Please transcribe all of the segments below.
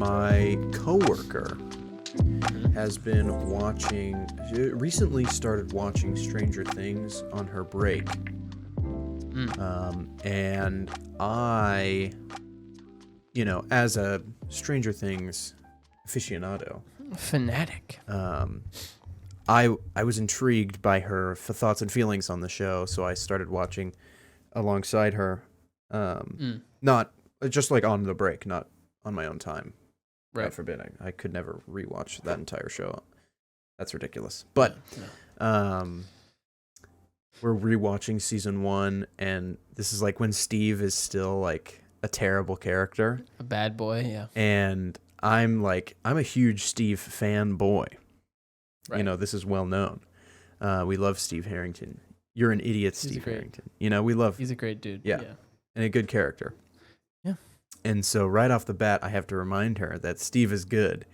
my coworker has been recently started watching Stranger Things on her break. And I, as a Stranger Things aficionado, fanatic, I was intrigued by her thoughts and feelings on the show, so I started watching alongside her. Not just like on the break, not on my own time. Right. God forbid, I could never rewatch that entire show. That's ridiculous. But we're rewatching season 1, and this is like when Steve is still like a terrible character, a bad boy. Yeah. And I'm a huge Steve fanboy. Right. This is well known. We love Steve Harrington. You're an idiot, Steve Harrington. We love. He's a great dude. Yeah. And a good character. Yeah. And so right off the bat, I have to remind her that Steve is good.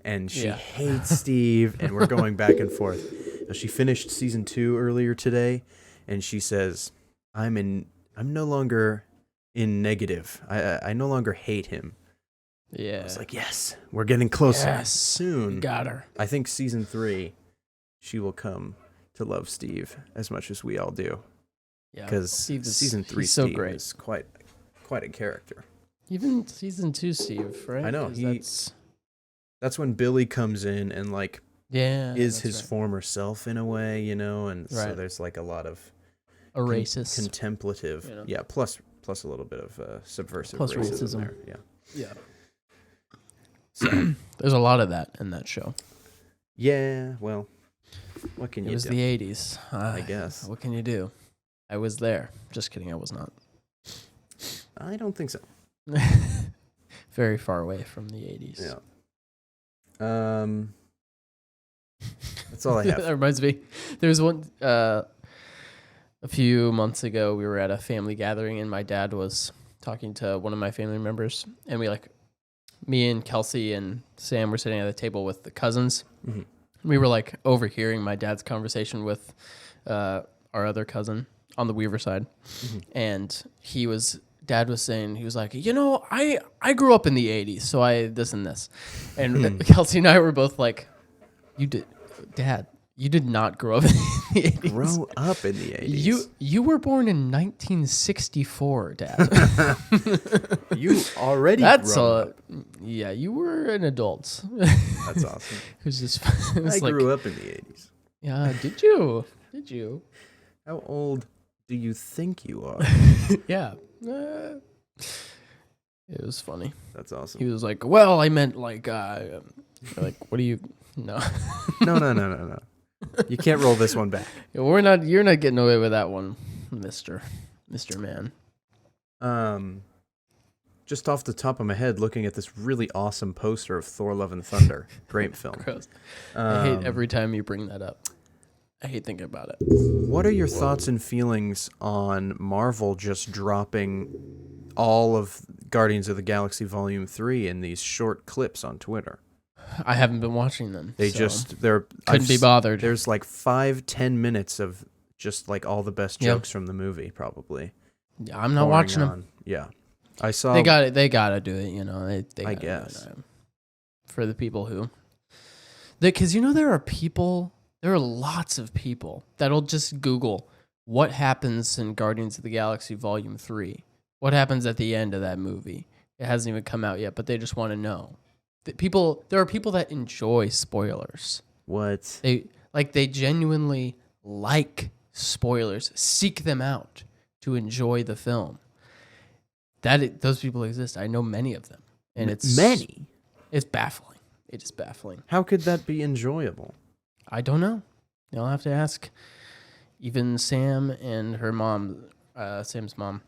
And she hates Steve, and we're going back and forth. Now, she finished season 2 earlier today, and she says, I'm no longer in negative. I no longer hate him. Yeah. I was like, yes, we're getting closer. Yes. Soon. You got her. I think season 3, she will come to love Steve as much as we all do. Yeah. Because season 3 so Steve great. is quite a character. Even season 2 Steve, right? I know. That's when Billy comes in and is his former self in a way, and so there's like a lot of a racist, contemplative, plus a little bit of subversive racism there. Yeah. So there's a lot of that in that show. Yeah, well, what can you do? It was the 80s. I guess. What can you do? I was there. Just kidding, I was not. I don't think so. Very far away from the 80s. Yeah. That's all I have. That reminds me. There was one a few months ago. We were at a family gathering, and my dad was talking to one of my family members, and me and Kelsey and Sam were sitting at the table with the cousins. Mm-hmm. We were overhearing my dad's conversation with our other cousin on the Weaver side, and Dad was saying, he was like, I grew up in the 80s, so I this and this. And Kelsey and I were both like, Dad, you did not grow up in the 80s. Grow up in the 80s. You were born in 1964, Dad. You already grew up. Yeah, you were an adult. That's awesome. I grew up in the 80s. Yeah, did you? Did you? How old do you think you are? Yeah. It was funny. That's awesome. He was like, well, I meant what do you... No. No. You can't roll this one back. You're not getting away with that one, Mr. Man. Just off the top of my head, looking at this really awesome poster of Thor: Love and Thunder. Great film. Gross. I hate every time you bring that up. I hate thinking about it. What are your thoughts and feelings on Marvel just dropping all of Guardians of the Galaxy Volume 3 in these short clips on Twitter? I haven't been watching them. Couldn't be bothered. There's 5-10 minutes of just all the best jokes from the movie, probably. Yeah, I'm not watching them. Yeah. I saw... They gotta do it, They I guess. For the people who... Because, there are lots of people that'll just Google what happens in Guardians of the Galaxy Volume 3. What happens at the end of that movie? It hasn't even come out yet, but they just want to know. There are people that enjoy spoilers. What? They genuinely like spoilers, seek them out to enjoy the film. Those people exist. I know many of them. And it's many. It's baffling. It is baffling. How could that be enjoyable? I don't know. You'll have to ask. Even Sam and her mom, Sam's mom,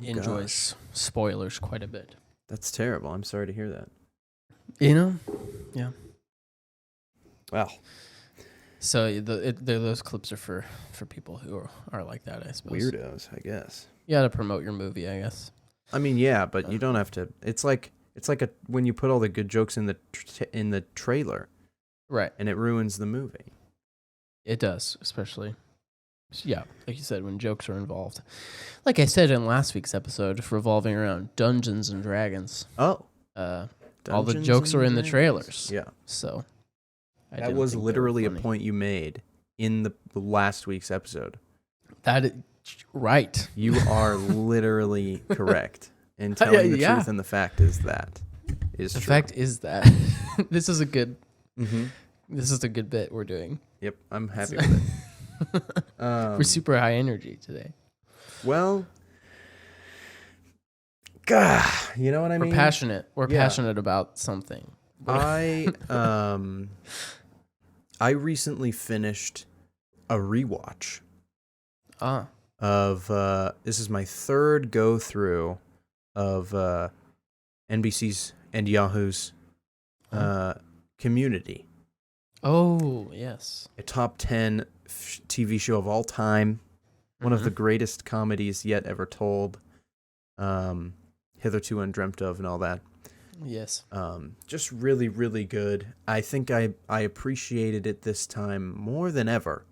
enjoys spoilers quite a bit. That's terrible. I'm sorry to hear that. Yeah. Well. So those clips are for people who are like that, I suppose. Weirdos, I guess. You got to promote your movie, I guess. I mean, yeah, but you don't have to. It's like when you put all the good jokes in the trailer. Right. And it ruins the movie. It does, especially, like you said, when jokes are involved. Like I said in last week's episode, revolving around Dungeons and Dragons. Oh. all the Dungeons jokes and are in the Dragons? trailers. Yeah. So That was literally a point you made in the last week's episode. Right. You are literally correct. And telling the Yeah. truth and the fact is that is The true. fact is that this is a good Mm-hmm. this is a good bit we're doing. Yep, I'm happy with it. We're super high energy today. Well, God, you know what I mean? We're passionate. We're Yeah. passionate about something. I recently finished a rewatch of this is my third go through of NBC's and Yahoo's Community. Oh, yes. A top 10 TV show of all time. One of the greatest comedies yet ever told. Hitherto undreamt of and all that. Yes. Just really, really good. I think I appreciated it this time more than ever.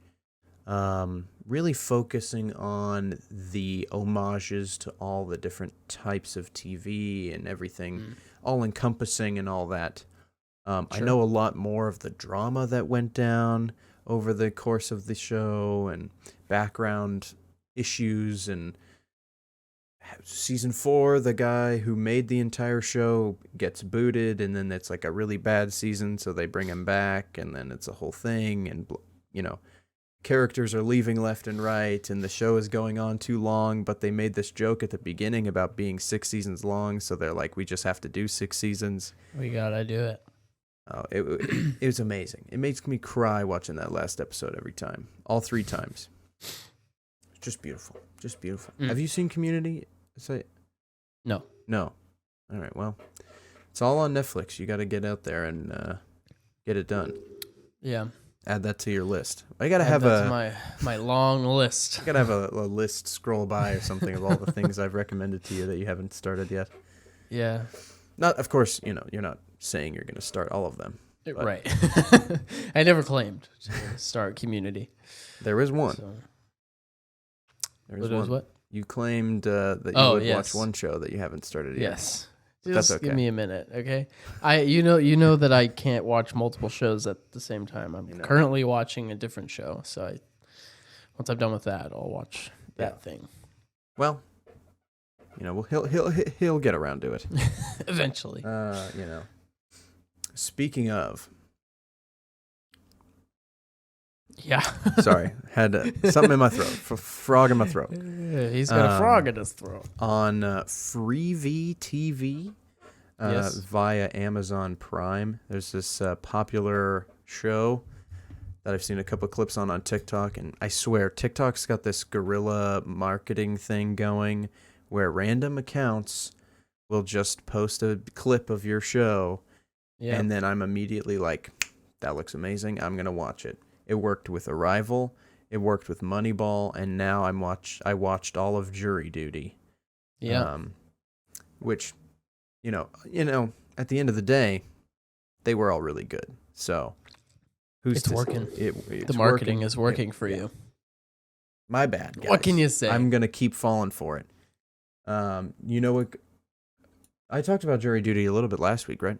Really focusing on the homages to all the different types of TV and everything, all encompassing and all that. I know a lot more of the drama that went down over the course of the show and background issues. And season 4, the guy who made the entire show gets booted, and then it's like a really bad season, so they bring him back, and then it's a whole thing, and characters are leaving left and right, and the show is going on too long, but they made this joke at the beginning about being 6 seasons long, so they're like, we just have to do 6 seasons. We gotta do it. Oh, it was amazing. It makes me cry watching that last episode every time. All 3 times. Just beautiful. Just beautiful. Have you seen Community? No. No. All right, well, it's all on Netflix. You got to get out there and get it done. Yeah. Add that to your list. I got to Add have that to my long list. I got to have a list scroll by or something of all the things I've recommended to you that you haven't started yet. Yeah. Not, of course, you're not saying you're going to start all of them. Right. I never claimed to start Community. There is one. So. There is one. What? You claimed that you would yes. watch one show that you haven't started yet. Yes. Just That's okay. give me a minute, okay? You know that I can't watch multiple shows at the same time. I'm currently watching a different show, so once I'm done with that, I'll watch that thing. Well, he'll get around to it eventually. Speaking of, yeah. sorry, had something in my throat, frog in my throat. He's got a frog in his throat. On Freevee TV, via Amazon Prime, there's this popular show that I've seen a couple clips on TikTok, and I swear TikTok's got this guerrilla marketing thing going where random accounts will just post a clip of your show, and then I'm immediately like, that looks amazing, I'm going to watch it. It worked with Arrival, it worked with Moneyball, and now I watched all of Jury Duty. Yeah. Which, at the end of the day, they were all really good. So, it's working. It's the marketing is working for you. My bad, guys. What can you say? I'm gonna keep falling for it. You know what? I talked about Jury Duty a little bit last week, right?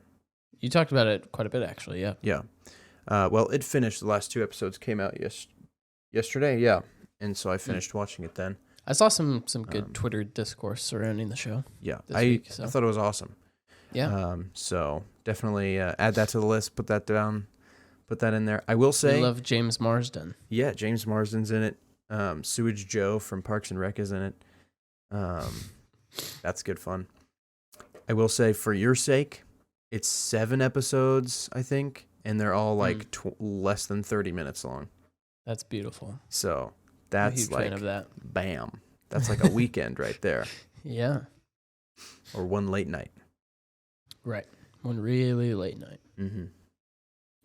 You talked about it quite a bit, actually. Yeah. Yeah. Well, it finished. The last 2 episodes came out yesterday. Yeah, and so I finished watching it then. I saw some good Twitter discourse surrounding the show. Yeah, I thought it was awesome. Yeah. So definitely add that to the list. Put that down. Put that in there. I will say, I love James Marsden. Yeah, James Marsden's in it. Sewage Joe from Parks and Rec is in it. That's good fun. I will say, for your sake, it's 7 episodes, I think, and they're all like less than 30 minutes long. That's beautiful. So that's I'm a huge like, fan of that. Bam. That's like a weekend right there. Yeah. Or one late night. Right. One really late night. Mm-hmm.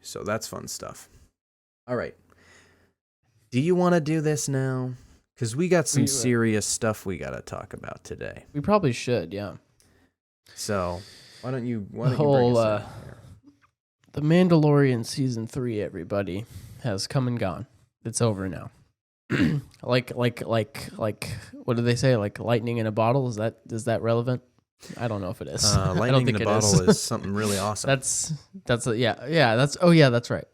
So that's fun stuff. All right. Do you want to do this now? Because we got some serious stuff we got to talk about today. We probably should, yeah. So why don't you bring us in here? The Mandalorian season 3, everybody, has come and gone. It's over now. like what do they say? Like lightning in a bottle? Is that relevant? I don't know if it is. Lightning in a bottle is something really awesome. That's right.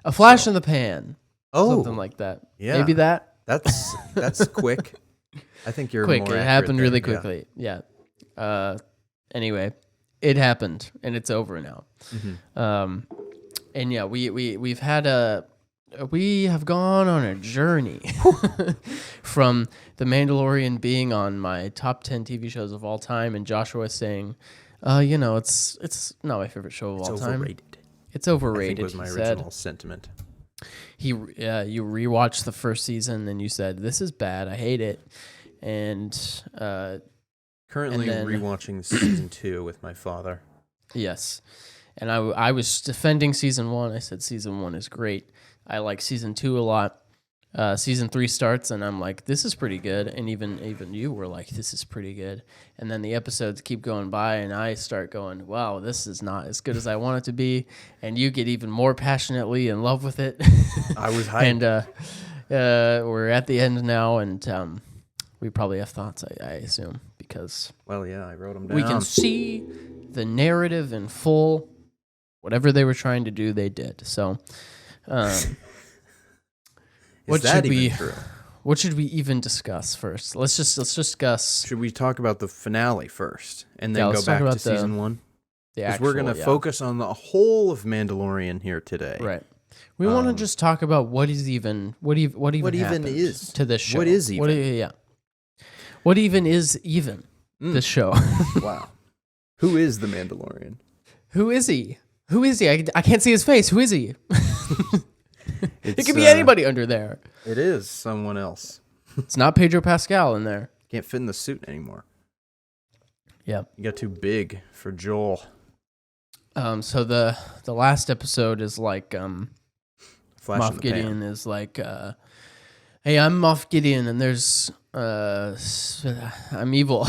A flash in the pan. Something like that. Yeah. Maybe that. That's quick. I think you're quick. more It happened really quickly. Yeah. Anyway, it happened and it's over now. And yeah, we have gone on a journey from The Mandalorian being on my top 10 TV shows of all time, and Joshua saying, it's not my favorite show of all time. Overrated. It's overrated. I think was my original sentiment. You rewatched the first season and you said, this is bad, I hate it. And currently rewatching season 2 with my father. Yes. And I was defending season 1. I said season 1 is great. I like season 2 a lot. Season 3 starts and I'm like, this is pretty good. And even you were like, this is pretty good. And then the episodes keep going by and I start going, wow, this is not as good as I want it to be. And you get even more passionately in love with it. I was hyped. And we're at the end now, and we probably have thoughts, I assume, because well, yeah, I wrote them down. We can see the narrative in full. Whatever they were trying to do, they did. So, what should we even discuss first? Let's discuss. Should we talk about the finale first, and then go back to season 1? Because we're gonna focus on the whole of Mandalorian here today. Right. We want to just talk about what even is to this show. What is even? What even is this show? Wow. Who is the Mandalorian? Who is he? I can't see his face. Who is he? It could be anybody under there. It is someone else. It's not Pedro Pascal in there. Can't fit in the suit anymore. Yeah. You got too big for Joel. So the last episode is like Moff Gideon is like, hey, I'm Moff Gideon, and there's I'm evil.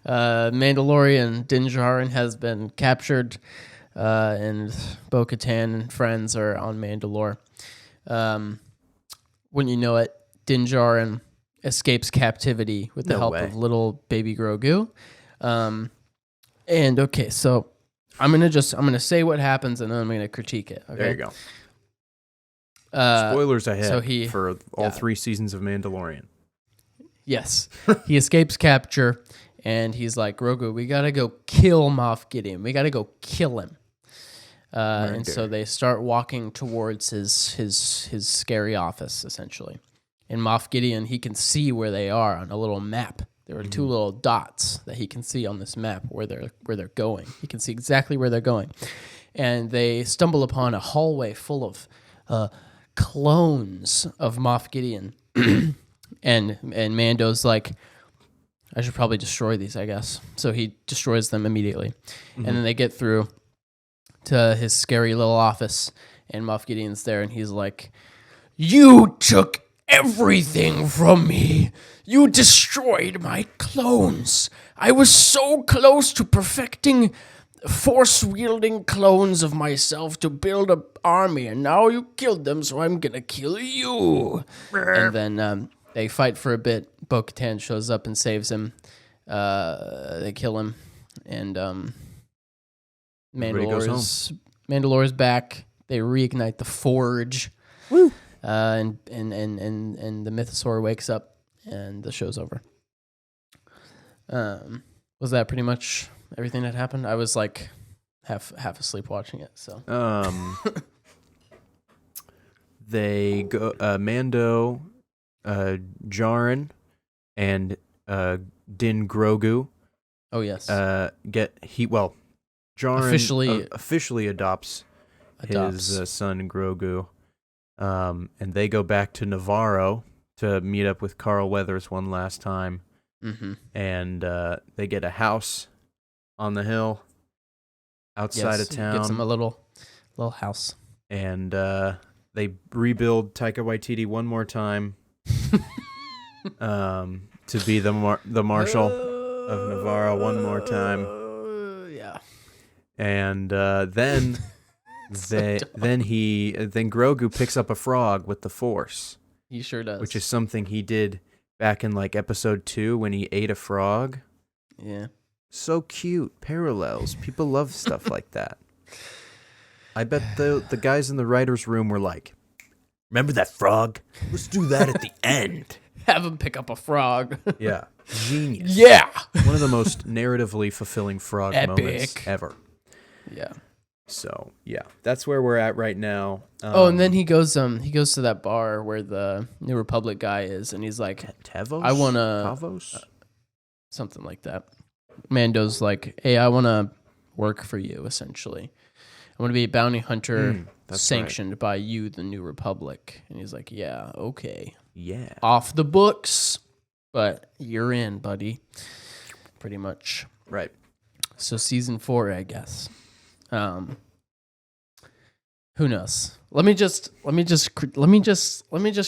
Mandalorian Din Djarin has been captured, and Bo-Katan and friends are on Mandalore. Wouldn't you know it, Din Djarin escapes captivity with the help of little baby Grogu. And okay, so I'm gonna say what happens, and then I'm gonna critique it. Okay? There you go. Spoilers ahead for all 3 seasons of Mandalorian. Yes. He escapes capture, and he's like, Grogu, we got to go kill Moff Gideon. We got to go kill him. And so they start walking towards his scary office, essentially. And Moff Gideon, he can see where they are on a little map. There are 2 little dots that he can see on this map where they're going. He can see exactly where they're going. And they stumble upon a hallway full of clones of Moff Gideon. and Mando's like, I should probably destroy these, I guess. So he destroys them immediately. And then they get through to his scary little office, and Moff Gideon's there, and he's like, you took everything from me. You destroyed my clones. I was so close to perfecting force-wielding clones of myself to build an army, and now you killed them, so I'm gonna kill you. And then they fight for a bit. Bo-Katan shows up and saves him. They kill him, and Mandalore's back. They reignite the forge. Woo! And the Mythosaur wakes up, and the show's over. Was that pretty much everything that happened? I was like half asleep watching it. So they go Mando, Djarin, and Din Grogu. Oh yes. Djarin officially adopts his son Grogu, and they go back to Navarro to meet up with Carl Weathers one last time. And they get a house on the hill outside of town. Gets them a little house. And they rebuild Taika Waititi one more time to be the Marshal of Navarro one more time. Yeah. And then Grogu picks up a frog with the Force. He sure does. Which is something he did back in like episode 2 when he ate a frog. Yeah. So cute. Parallels. People love stuff like that. I bet the guys in the writer's room were like, remember that frog? Let's do that at the end. Have him pick up a frog. Yeah. Genius. Yeah. One of the most narratively fulfilling frog moments ever. Yeah. So, yeah. That's where we're at right now. And then he goes to that bar where the New Republic guy is, and he's like, Tevos? I want to... Tavos? Something like that. Mando's like, hey, I want to work for you, essentially. I want to be a bounty hunter sanctioned by you, the New Republic. And he's like, yeah, okay. Yeah. Off the books, but you're in, buddy. Pretty much. Right. So season 4, I guess. Who knows? Let me just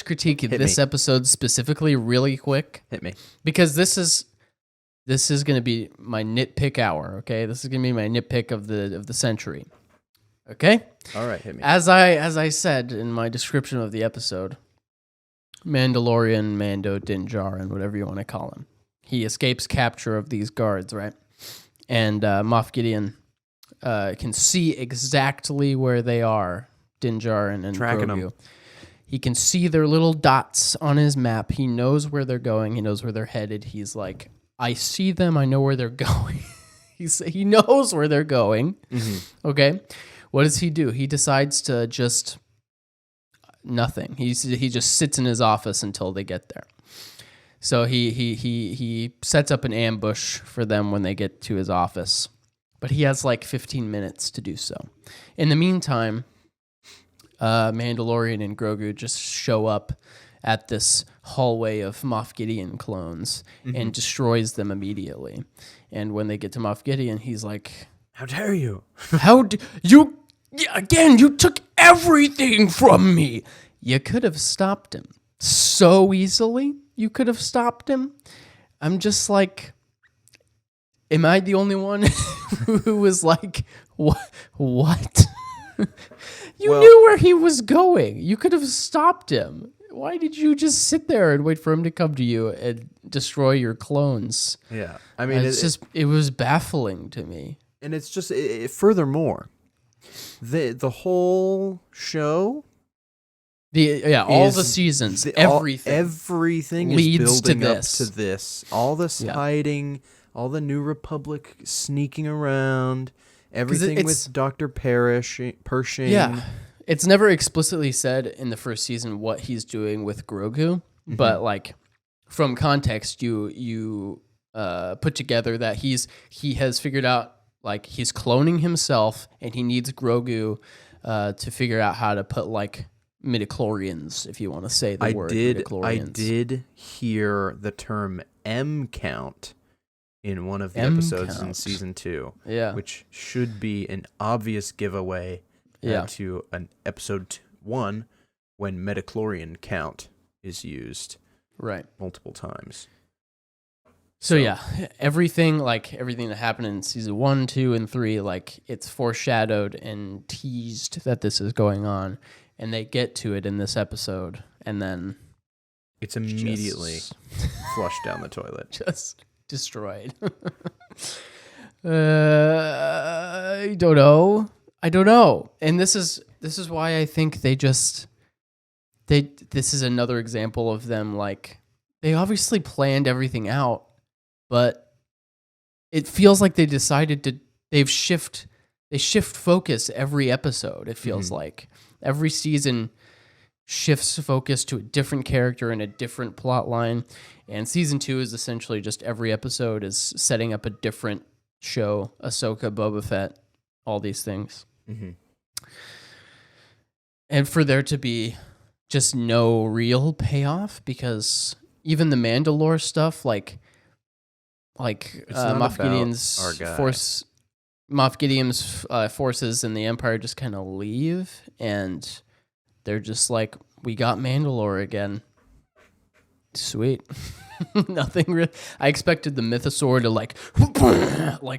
critique this episode specifically really quick. Hit me. Because this is going to be my nitpick hour, okay? This is going to be my nitpick of the century. Okay? All right, hit me. As I said in my description of the episode, Mandalorian, Mando, Din Djarin, whatever you want to call him. He escapes capture of these guards, right? And Moff Gideon can see exactly where they are, Din Djarin and tracking Grogu. them. He can see their little dots on his map. He knows where they're going. He knows where they're headed. He's like, I see them. I know where they're going. He knows where they're going. Mm-hmm. Okay? What does he do? He decides to just nothing. He just sits in his office until they get there. So he sets up an ambush for them when they get to his office. But he has like 15 minutes to do so. In the meantime, Mandalorian and Grogu just show up at this hallway of Moff Gideon clones and destroys them immediately. And when they get to Moff Gideon, he's like, how dare you? Again, you took everything from me. You could have stopped him so easily. You could have stopped him. I'm just like, am I the only one who was like, what? You knew where he was going. You could have stopped him. Why did you just sit there and wait for him to come to you and destroy your clones? Yeah. I mean, it was baffling to me. And it's just, furthermore, the whole show... all the seasons, everything leads is building to up to this. All this hiding, all the New Republic sneaking around, everything with Dr. Pershing. Yeah, it's never explicitly said in the first season what he's doing with Grogu, but like from context, you put together that he has figured out like he's cloning himself, and he needs Grogu to figure out how to put like midichlorians, if you want to say the word midichlorians. I did hear the term M count in one of the episodes in season 2, which should be an obvious giveaway to an episode 1 when midichlorian count is used multiple times. So yeah, everything that happened in season 1, 2, and 3, like it's foreshadowed and teased that this is going on. And they get to it in this episode, and then it's immediately flushed down the toilet. Just destroyed. I don't know. And this is why I think this is another example of them, like, they obviously planned everything out, but it feels like they decided they shift focus every episode, it feels like. Every season shifts focus to a different character and a different plot line. And season 2 is essentially just every episode is setting up a different show. Ahsoka, Boba Fett, all these things. Mm-hmm. And for there to be just no real payoff, because even the Mandalore stuff, like Moff Gideon's forces and the Empire just kind of leave, and they're just like, we got Mandalore again. Sweet. Nothing really. I expected the mythosaur to like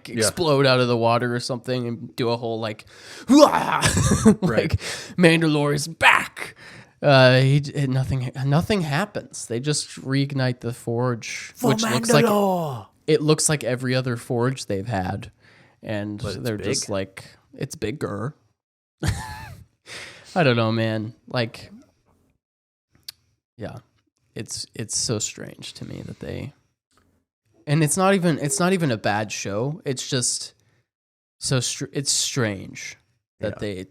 explode out of the water or something and do a whole like Mandalore is back. Nothing happens. They just reignite the forge, which looks like it looks like every other forge they've had, and they're big. just like, it's bigger. I don't know, man. Like, yeah, it's so strange to me that they, and it's not even a bad show. It's just it's strange that they,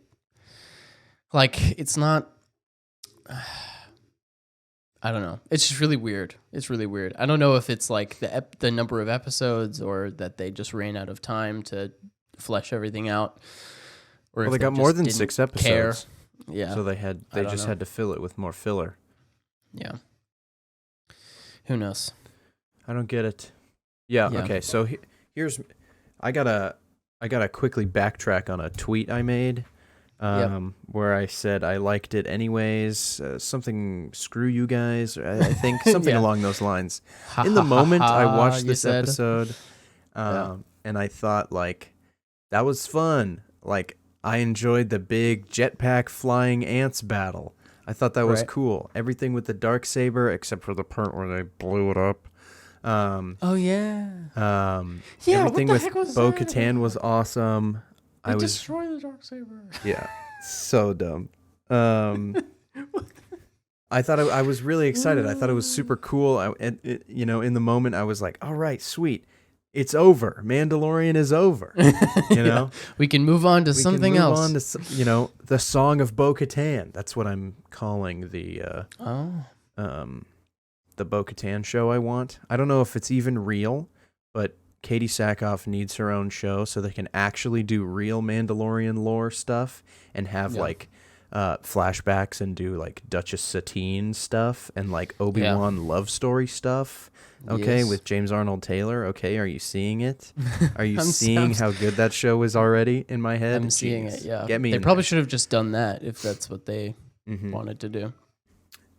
like, it's not. I don't know. It's just really weird. It's really weird. I don't know if it's like the number of episodes, or that they just ran out of time to flesh everything out. Or Well, if they got more than 6 episodes. Care. Yeah. So they just had to fill it with more filler. Yeah. Who knows? I don't get it. Yeah. Okay. So here's, I gotta quickly backtrack on a tweet I made. Where I said I liked it anyways, something, screw you guys, I think something along those lines. In the moment I watched this episode, and I thought, like, that was fun. Like, I enjoyed the big jetpack flying ants battle. I thought that was cool. Everything with the Darksaber, except for the part where they blew it up. Everything with Bo-Katan was awesome. I destroy the Darksaber. Yeah, so dumb. I thought I was really excited. I thought it was super cool. In the moment, I was like, all right, sweet. It's over. Mandalorian is over. You know? We can move on to something else. On to, the Song of Bo-Katan. That's what I'm calling the Bo-Katan show I want. I don't know if it's even real, but Katie Sackhoff needs her own show so they can actually do real Mandalorian lore stuff and have like flashbacks and do like Duchess Satine stuff and like Obi-Wan love story stuff. Okay, with James Arnold Taylor. Okay, are you seeing it? Are you seeing how good that show is already in my head? I'm seeing it, yeah. Get me. They probably should have just done that if that's what they wanted to do.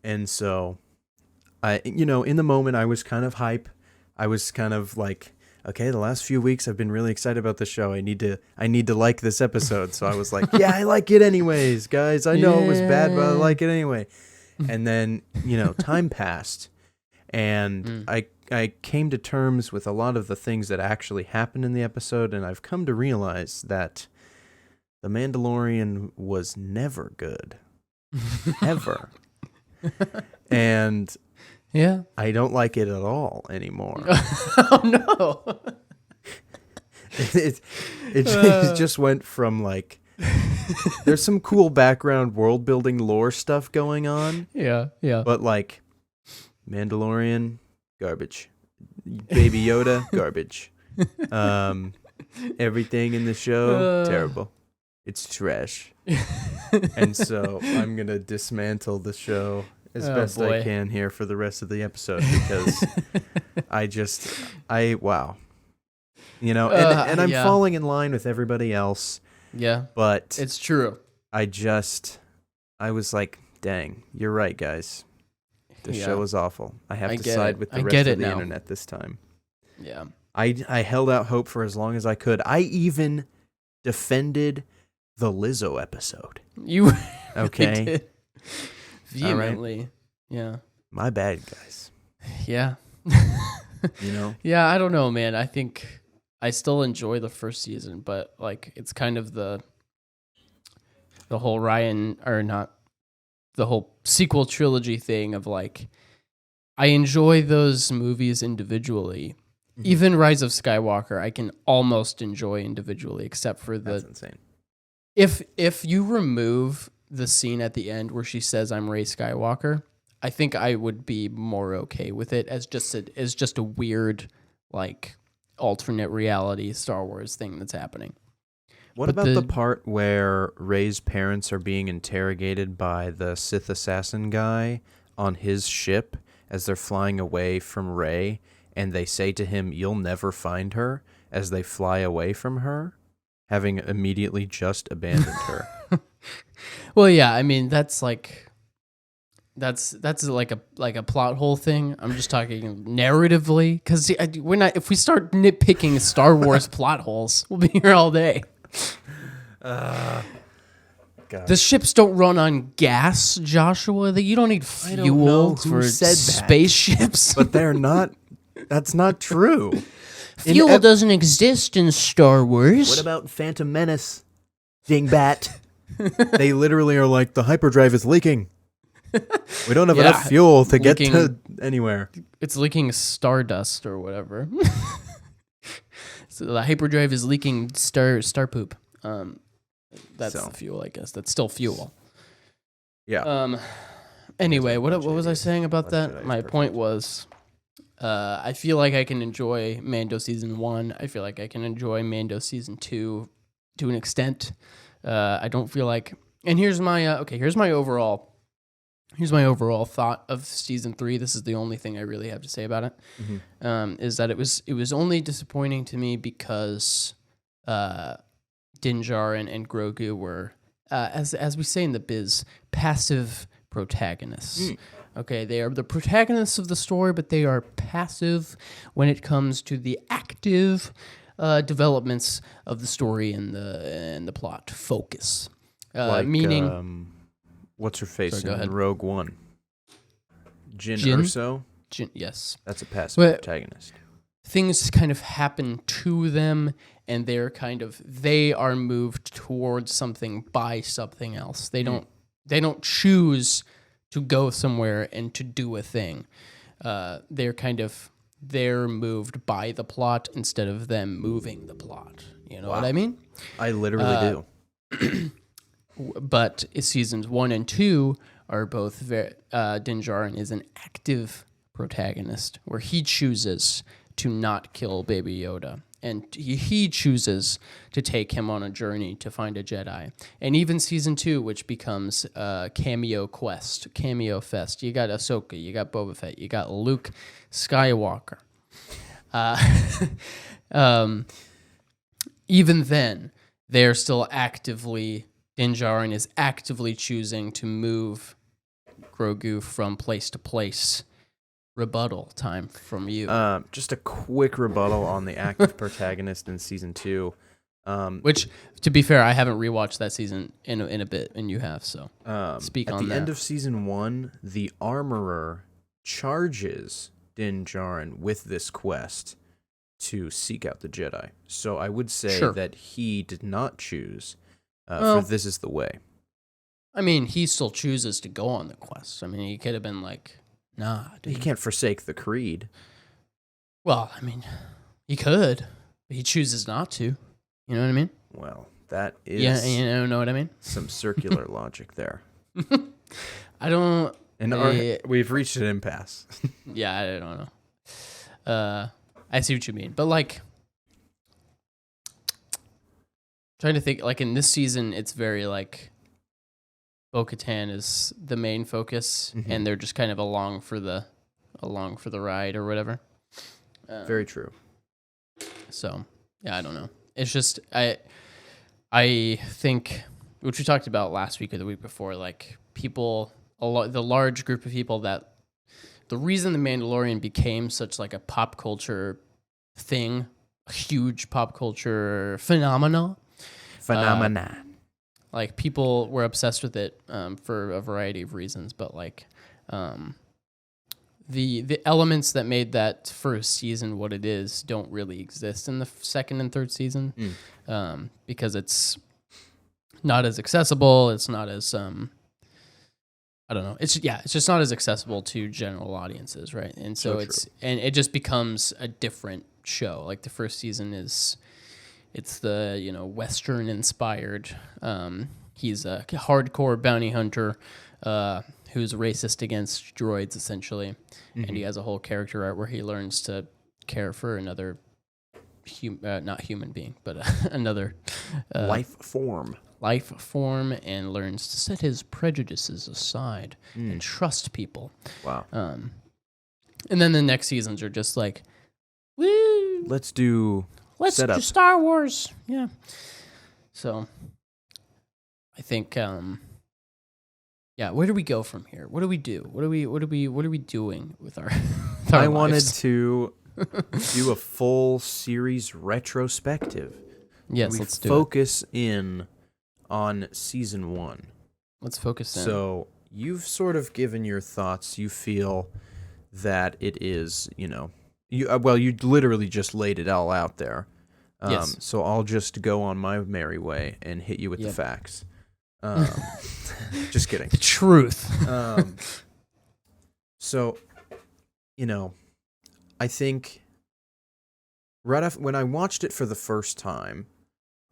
And so, in the moment, I was kind of hype. I was kind of like, okay, the last few weeks I've been really excited about the show. I need to like this episode. So I was like, yeah, I like it anyways, guys. I know it was bad, but I like it anyway. And then, time passed, and I came to terms with a lot of the things that actually happened in the episode, and I've come to realize that The Mandalorian was never good. Ever. And I don't like it at all anymore. Oh no. It just went from like, there's some cool background world building lore stuff going on. Yeah. But like, Mandalorian, garbage. Baby Yoda, garbage. Everything in the show, terrible. It's trash. And so I'm going to dismantle the show as best I can here for the rest of the episode, because wow. And I'm falling in line with everybody else. Yeah. But it's true. I was like, dang, you're right, guys. The show is awful. I have to side with the rest of the internet this time. Yeah. I held out hope for as long as I could. I even defended the Lizzo episode. You okay? Did. Vehemently. Right. Yeah. My bad, guys. Yeah. Yeah, I don't know, man. I think I still enjoy the first season, but like, it's kind of the whole the whole sequel trilogy thing of like, I enjoy those movies individually. Mm-hmm. Even Rise of Skywalker, I can almost enjoy individually, except for That's insane. If you remove the scene at the end where she says I'm Rey Skywalker, I think I would be more okay with it as just a weird, like, alternate reality Star Wars thing that's happening. What about the part where Rey's parents are being interrogated by the Sith assassin guy on his ship as they're flying away from Rey, and they say to him, "You'll never find her," as they fly away from her, having immediately just abandoned her? Well, yeah, I mean, that's like a plot hole thing. I'm just talking narratively, because we're not. If we start nitpicking Star Wars plot holes, we'll be here all day. The ships don't run on gas, Joshua. You don't need fuel for spaceships. But they're not That's not true. Fuel doesn't exist in Star Wars. What about Phantom Menace? Dingbat. They literally are like, the hyperdrive is leaking. We don't have enough fuel to get to anywhere. It's leaking stardust or whatever. So the hyperdrive is leaking star poop. That's the fuel, I guess. That's still fuel. Yeah. Anyway, what was I saying about that? My point was, I feel like I can enjoy Mando Season 1. I feel like I can enjoy Mando Season 2 to an extent. I don't feel like... And here's my overall thought of Season 3. This is the only thing I really have to say about it. Mm-hmm. Is that it was only disappointing to me because Din Djarin and Grogu were, as we say in the biz, passive protagonists. Okay, they are the protagonists of the story, but they are passive when it comes to the active developments of the story and the plot focus. Meaning, what's her face in Rogue One? Jyn Erso? Yes. That's a passive protagonist. Things kind of happen to them, and they are moved towards something by something else. They don't choose to go somewhere and to do a thing. They're moved by the plot instead of them moving the plot. You know what I mean? I literally do. But seasons 1 and 2 are both Din Djarin is an active protagonist where he chooses to not kill Baby Yoda. And he chooses to take him on a journey to find a Jedi. And even season 2, which becomes cameo fest. You got Ahsoka, you got Boba Fett, you got Luke Skywalker. Even then, they're still actively... Din Djarin is actively choosing to move Grogu from place to place. Rebuttal time from you. Just a quick rebuttal on the active protagonist in season 2. Which, to be fair, I haven't rewatched that season in a bit, and you have, so speak on that. At the end of season 1, the Armorer charges Din Djarin with this quest to seek out the Jedi. So I would say that he did not choose... for this is the way. I mean, he still chooses to go on the quest. I mean, he could have been like, nah, dude. He can't forsake the creed. Well, I mean, he could, but he chooses not to. You know what I mean? Well, that is... Yeah, you know what I mean? Some circular logic there. I don't... And we've reached an impasse. Yeah, I don't know. I see what you mean. But, like... Trying to think, like in this season, it's very like Bo-Katan is the main focus, and they're just kind of along for the ride or whatever. Very true. So yeah, I don't know. It's just I think, which we talked about last week or the week before, like people, the large group of people that the reason the Mandalorian became such like a pop culture thing, a huge pop culture phenomenon. Like people were obsessed with it for a variety of reasons, but like the elements that made that first season what it is don't really exist in the second and third season because it's not as accessible. It's not as I don't know. It's just not as accessible to general audiences, right? And so it just becomes a different show. Like the first season it's the, Western inspired. He's a hardcore bounty hunter who's racist against droids, essentially. And he has a whole character arc where he learns to care for another, not human being, but another life form, and learns to set his prejudices aside and trust people. Wow. And then the next seasons are just like, woo! Let's do Star Wars. Yeah. So I think where do we go from here? What do we do? What are we doing with our I wanted to do a full series retrospective. Yes, let's do it. Focus in on season 1. Let's focus in. You literally just laid it all out there. Yes. So I'll just go on my merry way and hit you with the facts. Just kidding. The truth. So, I think right after when I watched it for the first time,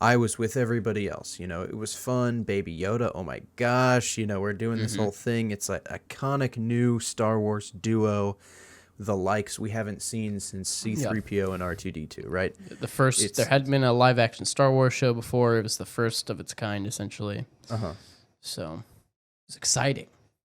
I was with everybody else. It was fun. Baby Yoda, oh my gosh, we're doing this whole thing. It's like iconic new Star Wars duo, the likes we haven't seen since C-3PO and R2-D2, right? There had been a live action Star Wars show before. It was the first of its kind, essentially. So it was exciting.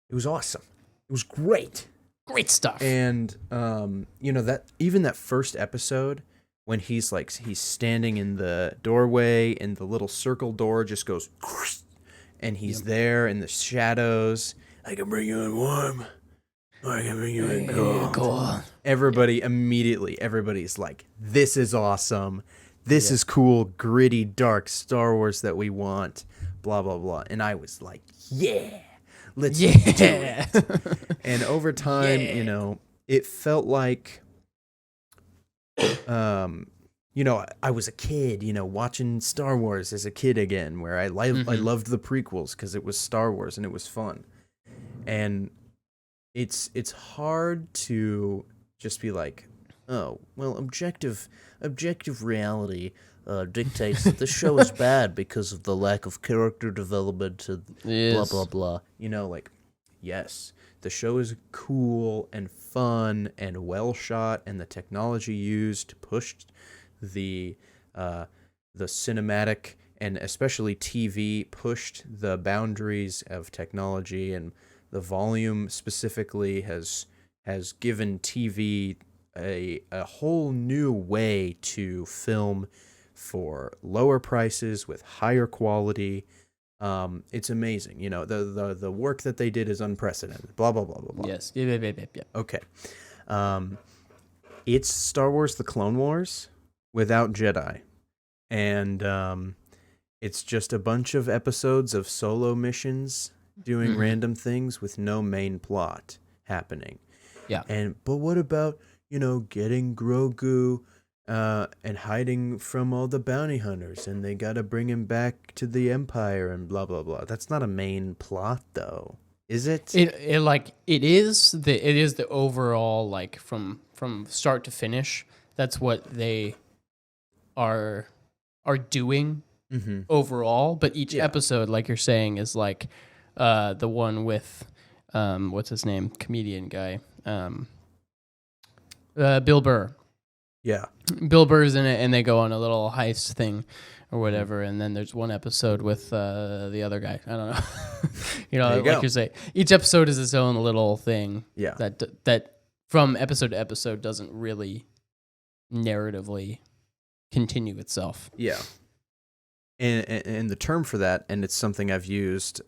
It was awesome. It was great. Great stuff. And that first episode, when he's standing in the doorway and the little circle door just goes, and he's there in the shadows. I can bring you in warm. I can bring you in cold. Everybody's like, this is awesome. This is cool, gritty, dark Star Wars that we want. Blah, blah, blah. And I was like, yeah, let's do it. And over time, it felt like, I was a kid, watching Star Wars as a kid again, where I loved the prequels because it was Star Wars and it was fun. And it's hard to just be like, oh, well, objective reality dictates that the show is bad because of the lack of character development and blah, blah, blah. Yes, the show is cool and fun and well shot, and the technology used pushed the cinematic and especially TV pushed the boundaries of technology, and the volume specifically has given TV a whole new way to film for lower prices with higher quality. It's amazing. The work that they did is unprecedented. Blah, blah, blah, blah, blah. Yes. Yeah. Okay. It's Star Wars The Clone Wars without Jedi. And it's just a bunch of episodes of solo missions doing random things with no main plot happening. Yeah. But what about, getting Grogu and hiding from all the bounty hunters, and they got to bring him back to the Empire and blah, blah, blah. That's not a main plot, though. Is it? It is the overall, from start to finish. That's what they are doing overall. But each episode, like you're saying, is the one with what's his name, comedian guy, Bill Burr. Yeah. Bill Burr's in it, and they go on a little heist thing or whatever, and then there's one episode with the other guy. I don't know. You're saying, each episode is its own little thing. Yeah. That from episode to episode doesn't really narratively continue itself. Yeah. And the term for that, and it's something I've used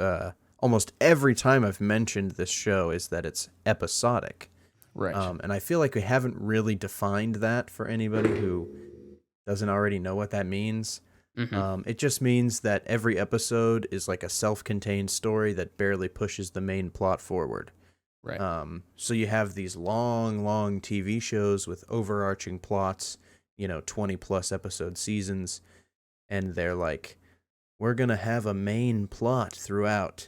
almost every time I've mentioned this show, is that it's episodic. Right. And I feel like we haven't really defined that for anybody who doesn't already know what that means. It just means that every episode is like a self-contained story that barely pushes the main plot forward. Right. So you have these long TV shows with overarching plots, 20-plus episode seasons, and they're like, we're going to have a main plot throughout,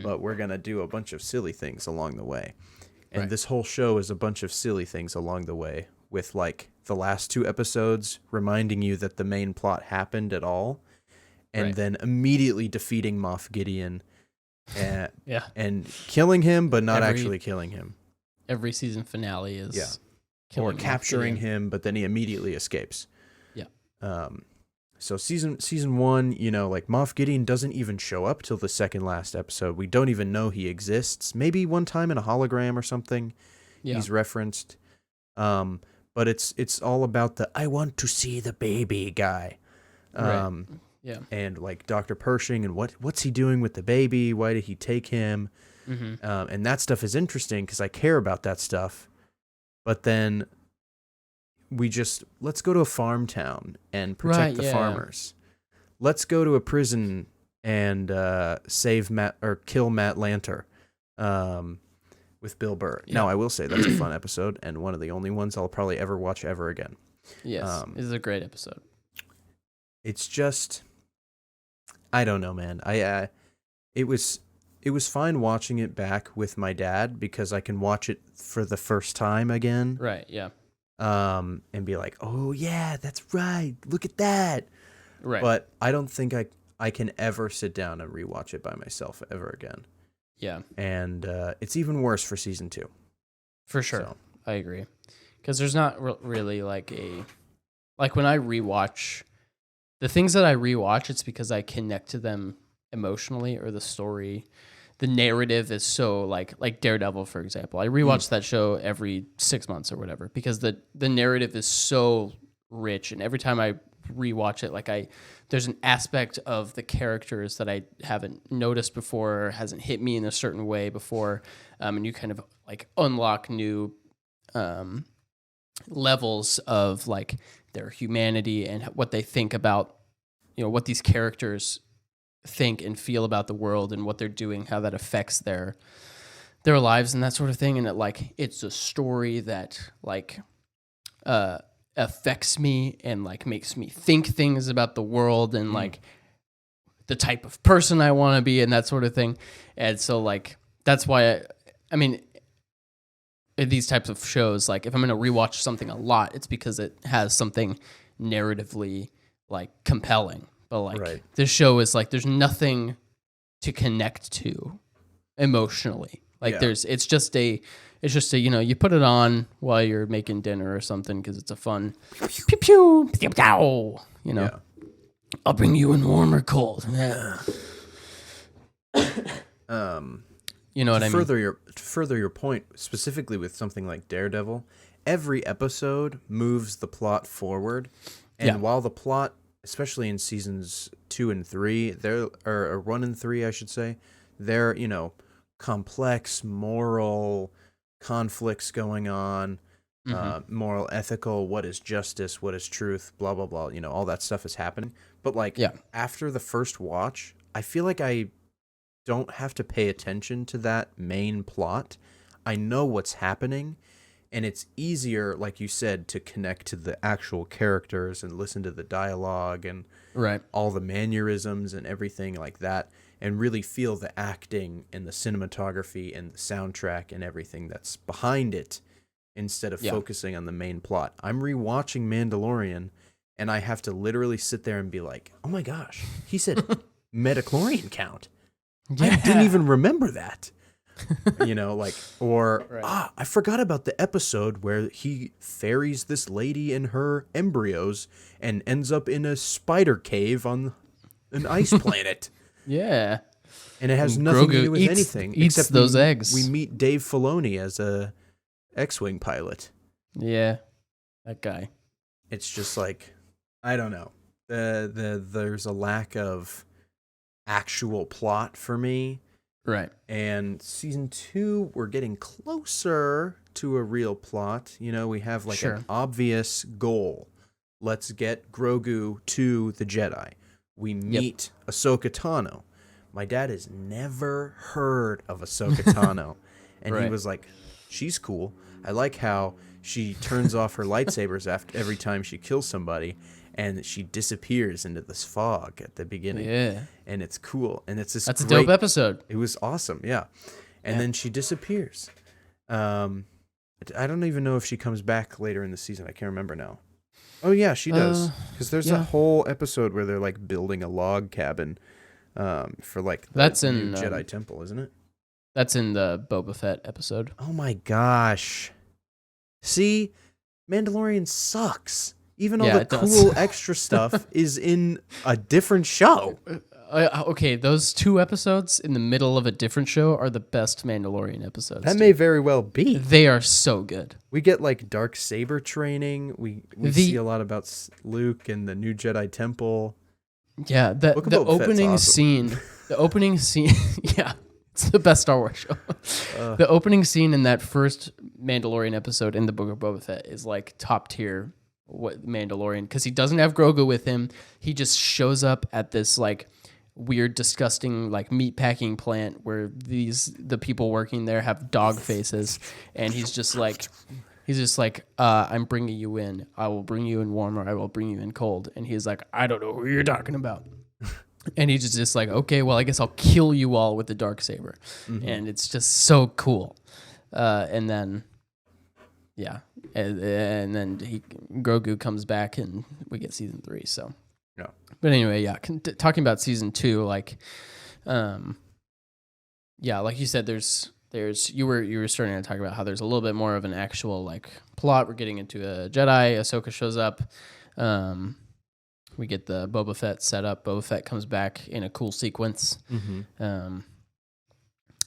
but we're going to do a bunch of silly things along the way. And this whole show is a bunch of silly things along the way, with the last 2 episodes reminding you that the main plot happened at all, and then immediately defeating Moff Gideon and killing him, but not actually killing him. Every season finale is or capturing him, but then he immediately escapes. Yeah. So season 1, Moff Gideon doesn't even show up till the second last episode. We don't even know he exists. Maybe one time in a hologram or something, he's referenced. But it's all about the I want to see the baby guy. Right. Yeah. And Dr. Pershing and what's he doing with the baby? Why did he take him? And that stuff is interesting because I care about that stuff. But then let's go to a farm town and protect the farmers. Let's go to a prison and save Matt or kill Matt Lanter. with Bill Burr. Yeah. Now, I will say that's a fun episode and one of the only ones I'll probably ever watch ever again. Yes, this is a great episode. It's just, I don't know, man. It was fine watching it back with my dad because I can watch it for the first time again. Right, yeah. And be like, oh, yeah, that's right. Look at that. Right. But I don't think I can ever sit down and rewatch it by myself ever again. Yeah. And it's even worse for season 2. For sure. So. I agree. Because there's not really like when I rewatch, the things that I rewatch, it's because I connect to them emotionally or the story. The narrative is so like Daredevil, for example. I rewatch that show every 6 months or whatever because the narrative is so rich. And every time I rewatch it, there's an aspect of the characters that I haven't noticed before or hasn't hit me in a certain way before. And you kind of like unlock new levels of like their humanity and what they think about, what these characters think and feel about the world and what they're doing, how that affects their lives and that sort of thing. And it's a story that affects me and makes me think things about the world and the type of person I want to be and that sort of thing. And so that's why I mean in these types of shows, if I'm going to rewatch something a lot, it's because it has something narratively compelling. But this show is there's nothing to connect to emotionally. It's just a you put it on while you're making dinner or something because it's a fun pew pew pew pew. Yeah. I'll bring you in warm or cold. Yeah. You know what I mean? To further your point, specifically with something like Daredevil, every episode moves the plot forward, and while the plot, especially in seasons 2 and 3, or 1 and 3, I should say, they're complex moral conflicts going on, moral, ethical, what is justice, what is truth, blah blah blah. All that stuff is happening. But after the first watch, I feel like I don't have to pay attention to that main plot. I know what's happening, and it's easier, like you said, to connect to the actual characters and listen to the dialogue and all the mannerisms and everything like that, and really feel the acting and the cinematography and the soundtrack and everything that's behind it instead of focusing on the main plot. I'm rewatching Mandalorian, and I have to literally sit there and be like, oh my gosh, he said metachlorian count. Yeah. I didn't even remember that. I forgot about the episode where he ferries this lady and her embryos and ends up in a spider cave on an ice planet. Yeah. And it has nothing to do with anything. Eats those eggs. We meet Dave Filoni as a X-Wing pilot. Yeah. That guy. It's just I don't know. There's a lack of actual plot for me. Right. And season 2, we're getting closer to a real plot. We have an obvious goal. Let's get Grogu to the Jedi. We meet Ahsoka Tano. My dad has never heard of Ahsoka Tano. And he was like, she's cool. I like how she turns off her lightsabers every time she kills somebody. And she disappears into this fog at the beginning. Yeah. And it's cool. And it's That's a dope episode. It was awesome, yeah. And then she disappears. I don't even know if she comes back later in the season. I can't remember now. Oh, yeah, she does. Because there's a whole episode where they're building a log cabin for that's new in Jedi Temple, isn't it? That's in the Boba Fett episode. Oh, my gosh. See? Mandalorian sucks. Even all the cool extra stuff is in a different show. Okay, those 2 episodes in the middle of a different show are the best Mandalorian episodes. That may very well be. They are so good. We get dark saber training. We see a lot about Luke and the new Jedi Temple. Yeah, the opening scene. The opening scene. Yeah, it's the best Star Wars show. The opening scene in that first Mandalorian episode in the Book of Boba Fett is top tier. What Mandalorian, because he doesn't have Grogu with him. He just shows up at this weird, disgusting like meat packing plant where the people working there have dog faces, and he's just like, I'm bringing you in. I will bring you in warm, or I will bring you in cold. And he's like, I don't know who you're talking about. And he's just like, okay, well, I guess I'll kill you all with the Darksaber. And it's just so cool. And then, yeah. And then Grogu comes back and we get season 3. So, yeah. But anyway, yeah. Talking about season 2, like, yeah, like you said, you were starting to talk about how there's a little bit more of an actual like plot. We're getting into a Jedi. Ahsoka shows up. We get the Boba Fett set up. Boba Fett comes back in a cool sequence.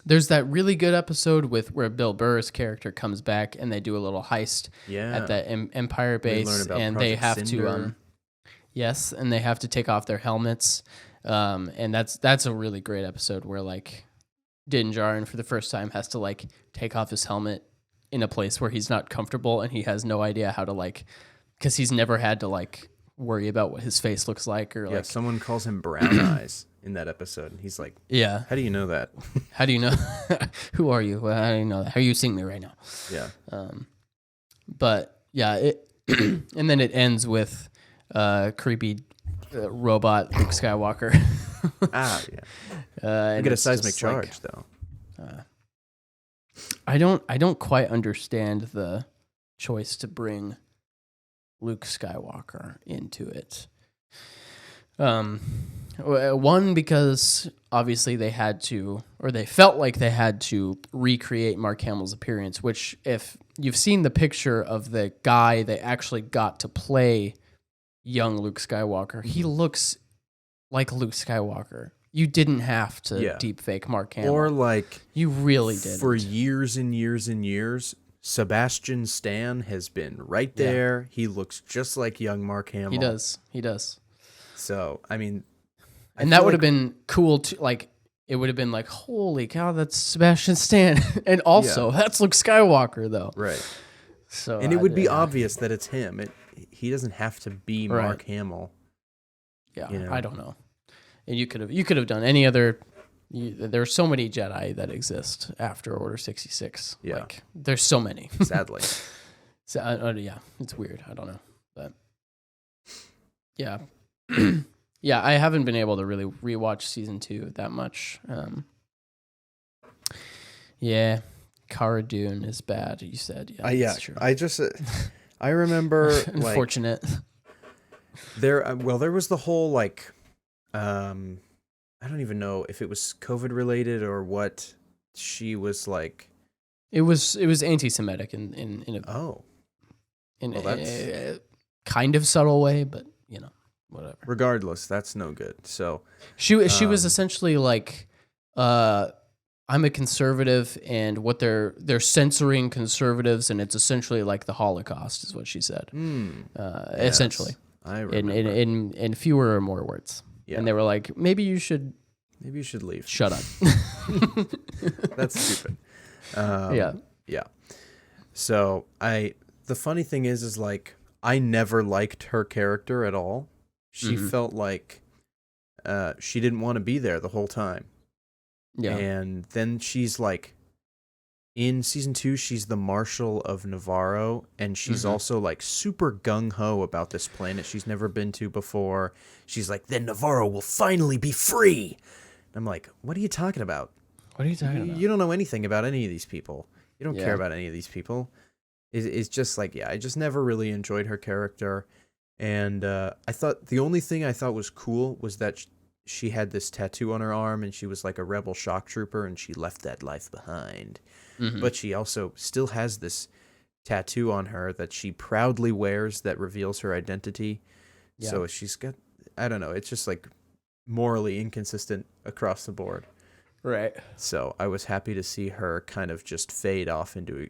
There's that really good episode where Bill Burr's character comes back and they do a little heist at that Empire base, and they have to yes, and they have to take off their helmets. And that's a really great episode where like Din Djarin for the first time has to like take off his helmet in a place where he's not comfortable, and he has no idea how to like, because he's never had to like worry about what his face looks like, or like someone calls him Brown Eyes in that episode, and he's like, yeah, how do you know that? How do you know? Who are you? Well, how do you know that? How are you seeing me right now? Yeah. But yeah, and then it ends with creepy robot Luke Skywalker. Yeah. You get a seismic charge like, though. I don't quite understand the choice to bring Luke Skywalker into it. One, because obviously they had to, or they felt like they had to recreate Mark Hamill's appearance, which if you've seen the picture of the guy they actually got to play young Luke Skywalker, he looks like Luke Skywalker. You didn't have to deep fake Mark Hamill. Or like, you really did. For years and years and years, Sebastian Stan has been right there. He looks just like young Mark Hamill. He does. So, I mean... And that would have been cool, too. Like, it would have been like, holy cow, that's Sebastian Stan. And also, that's Luke Skywalker, though. Right. So, and it would be obvious that it's him. He doesn't have to be Mark Hamill. Yeah, you know? I don't know. And you could have done any other... there are so many Jedi that exist after Order 66. Yeah. Like, there's so many. Sadly. So, yeah, it's weird. I don't know. But, yeah. Yeah, I haven't been able to really rewatch season 2 that much. Yeah, Cara Dune is bad, you said. Yeah, that's true. I remember... Unfortunate. Like, there was the whole, like... I don't even know if it was COVID related or what. She was like, it was anti-Semitic in a kind of subtle way, but you know, whatever. Regardless, that's no good. So she was essentially like, I'm a conservative, and what they're censoring conservatives, and it's essentially like the Holocaust, is what she said. Essentially, I remember. in fewer or more words. Yeah. And they were like, maybe you should leave. Shut up. That's stupid. Yeah. So the funny thing is like, I never liked her character at all. She felt like she didn't want to be there the whole time. Yeah. And then she's like, in season 2, she's the Marshal of Navarro, and she's also like super gung-ho about this planet she's never been to before. She's like, then Navarro will finally be free. And I'm like, what are you talking about? What are you talking about? You don't know anything about any of these people. You don't care about any of these people. It's just like, I just never really enjoyed her character. And I thought the only thing I thought was cool was that she had this tattoo on her arm, and she was like a rebel shock trooper, and she left that life behind. But she also still has this tattoo on her that she proudly wears that reveals her identity. Yeah. So she's got, I don't know, it's just like morally inconsistent across the board. Right. So I was happy to see her kind of just fade off into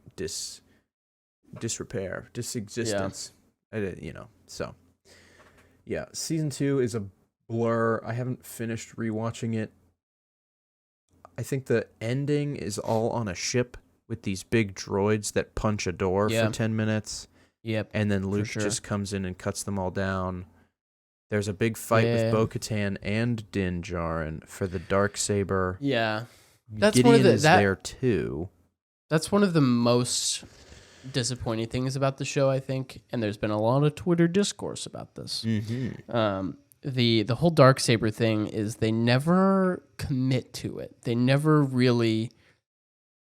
disrepair, disexistence. Yeah. So yeah, season 2 is a blur. I haven't finished rewatching it. I think the ending is all on a ship with these big droids that punch a door for 10 minutes. Yep. And then Luke just comes in and cuts them all down. There's a big fight with Bo-Katan and Din Djarin for the Darksaber. Yeah. That's Gideon one of the, is there too. That's one of the most disappointing things about the show, I think, and there's been a lot of Twitter discourse about this. Mm-hmm. The whole Darksaber thing is they never commit to it. They never really,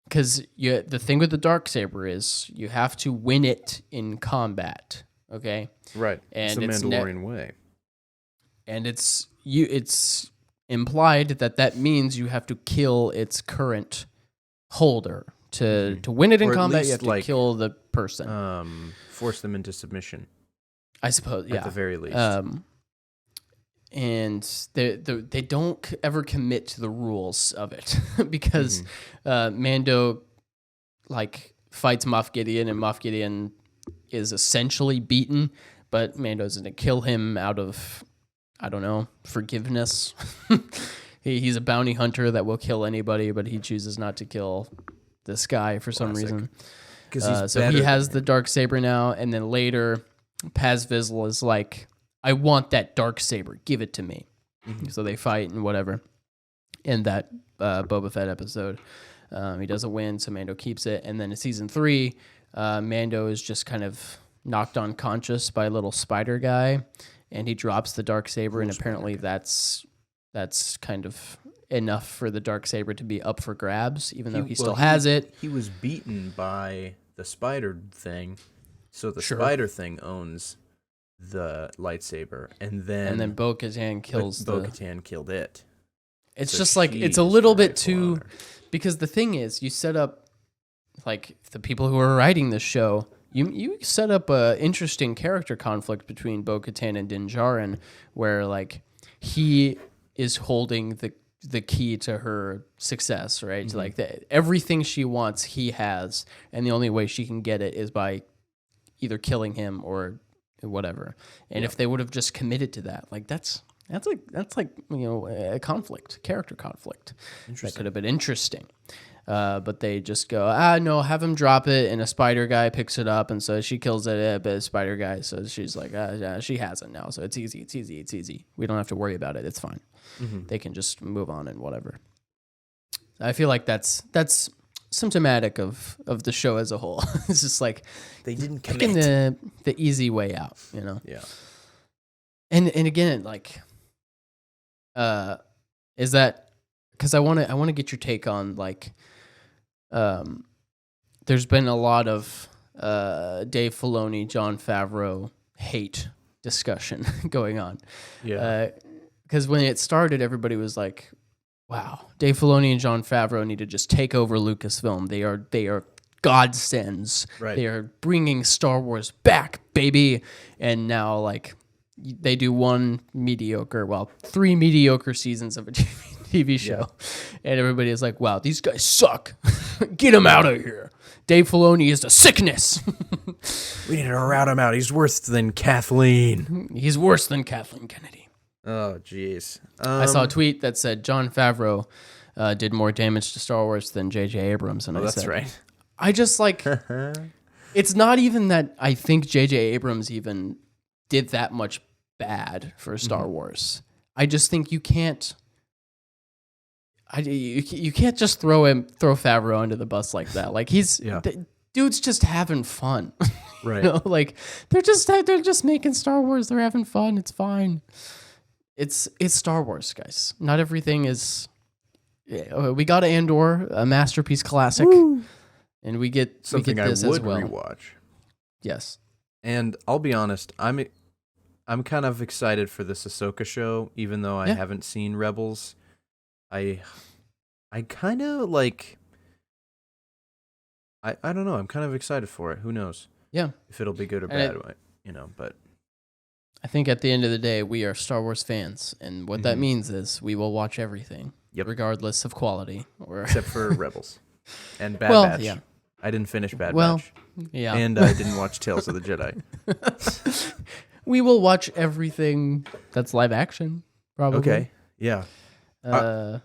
because the thing with the Darksaber is you have to win it in combat. Okay, right. And it's the Mandalorian way, and it's implied that means you have to kill its current holder. To win it in combat, you have to kill the person. Force them into submission. I suppose, yeah. At the very least. And they don't ever commit to the rules of it because Mando fights Moff Gideon, and Moff Gideon is essentially beaten, but Mando's going to kill him out of, I don't know, forgiveness. He's a bounty hunter that will kill anybody, but he chooses not to kill this guy for some reason. So he has the Darksaber now, and then later Paz Vizsla is like, I want that Darksaber, give it to me. So they fight and whatever. In that Boba Fett episode, he doesn't win, so Mando keeps it. And then in season 3, Mando is just kind of knocked unconscious by a little spider guy, and he drops the Darksaber, and apparently that's kind of enough for the Darksaber to be up for grabs, even though he still has it. He was beaten by the spider thing, so the spider thing owns the lightsaber, and then Bo-Katan Bo-Katan killed it. It's so just like it's a little bit too, because the thing is, you set up like the people who are writing this show. You set up a interesting character conflict between Bo-Katan and Din Djarin, where like he is holding the key to her success, right? Mm-hmm. Like everything she wants, he has, and the only way she can get it is by either killing him or whatever. And if they would have just committed to that, like that's like a character conflict that could have been interesting. But they just go, no, have him drop it, and a spider guy picks it up, and so she kills it, but a spider guy, so she's like, she has it now, so it's easy. We don't have to worry about it. It's fine. Mm-hmm. They can just move on and whatever. I feel like that's symptomatic of the show as a whole. It's just like they didn't picking commit the easy way out, Yeah. And again, like, is that because I want to get your take on like, there's been a lot of Dave Filoni, Jon Favreau hate discussion going on. Yeah. Because when it started, everybody was like, wow, Dave Filoni and Jon Favreau need to just take over Lucasfilm. They are godsends. Right. They are bringing Star Wars back, baby. And now, like, they do 3 mediocre seasons of a TV show. Yeah. And everybody is like, wow, these guys suck. Get them out of here. Dave Filoni is a sickness. We need to rout him out. He's worse than Kathleen. He's worse than Kathleen Kennedy. Oh, jeez. I saw a tweet that said Jon Favreau did more damage to Star Wars than J.J. Abrams. And that's right. I just like, it's not even that I think J.J. Abrams even did that much bad for Star Wars. I just think you can't just throw Favreau under the bus like that. Like dude's just having fun. Right. Like they're just making Star Wars. They're having fun. It's fine. It's Star Wars, guys. Not everything is. We got Andor, a masterpiece classic, and we get something this I would as well. rewatch. Yes, and I'll be honest, I'm kind of excited for this Ahsoka show, even though I haven't seen Rebels. I kind of like. I don't know. I'm kind of excited for it. Who knows? Yeah, if it'll be good or bad, but. I think at the end of the day, we are Star Wars fans, and what that means is we will watch everything, regardless of quality, except for Rebels and Bad Batch. Yeah. I didn't finish Bad Batch. Yeah, and I didn't watch Tales of the Jedi. We will watch everything that's live action, probably. Okay, yeah.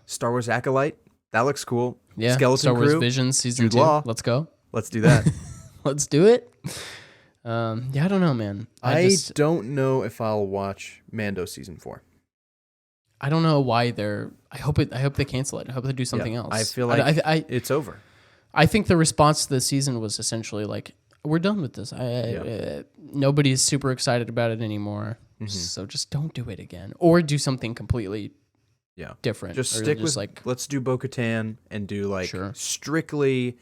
Star Wars Acolyte, that looks cool. Yeah, Skeleton Star Wars Crew, Visions Season 2. Let's go. Let's do that. Let's do it. Yeah, I don't know, man. I don't know if I'll watch Mando season 4. I don't know why I hope they cancel it. I hope they do something else. I feel like it's over. I think the response to the season was essentially like, we're done with this. Nobody's super excited about it anymore. Mm-hmm. So just don't do it again, or do something completely different. Just stick with let's do Bo-Katan and do like strictly,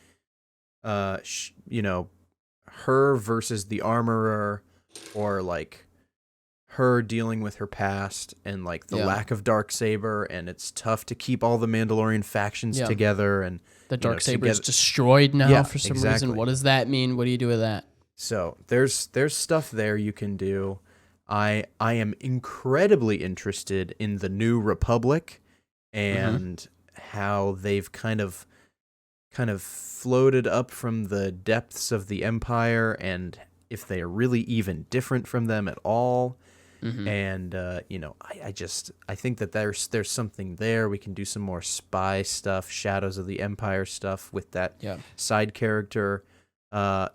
her versus the Armorer, or like her dealing with her past and like the lack of Darksaber, and it's tough to keep all the Mandalorian factions together, and the Darksaber is destroyed now for some reason. What does that mean? What do you do with that? So there's stuff there you can do. I am incredibly interested in the New Republic and how they've kind of floated up from the depths of the Empire, and if they are really even different from them at all. And I think that there's something there. We can do some more spy stuff, Shadows of the Empire stuff with that side character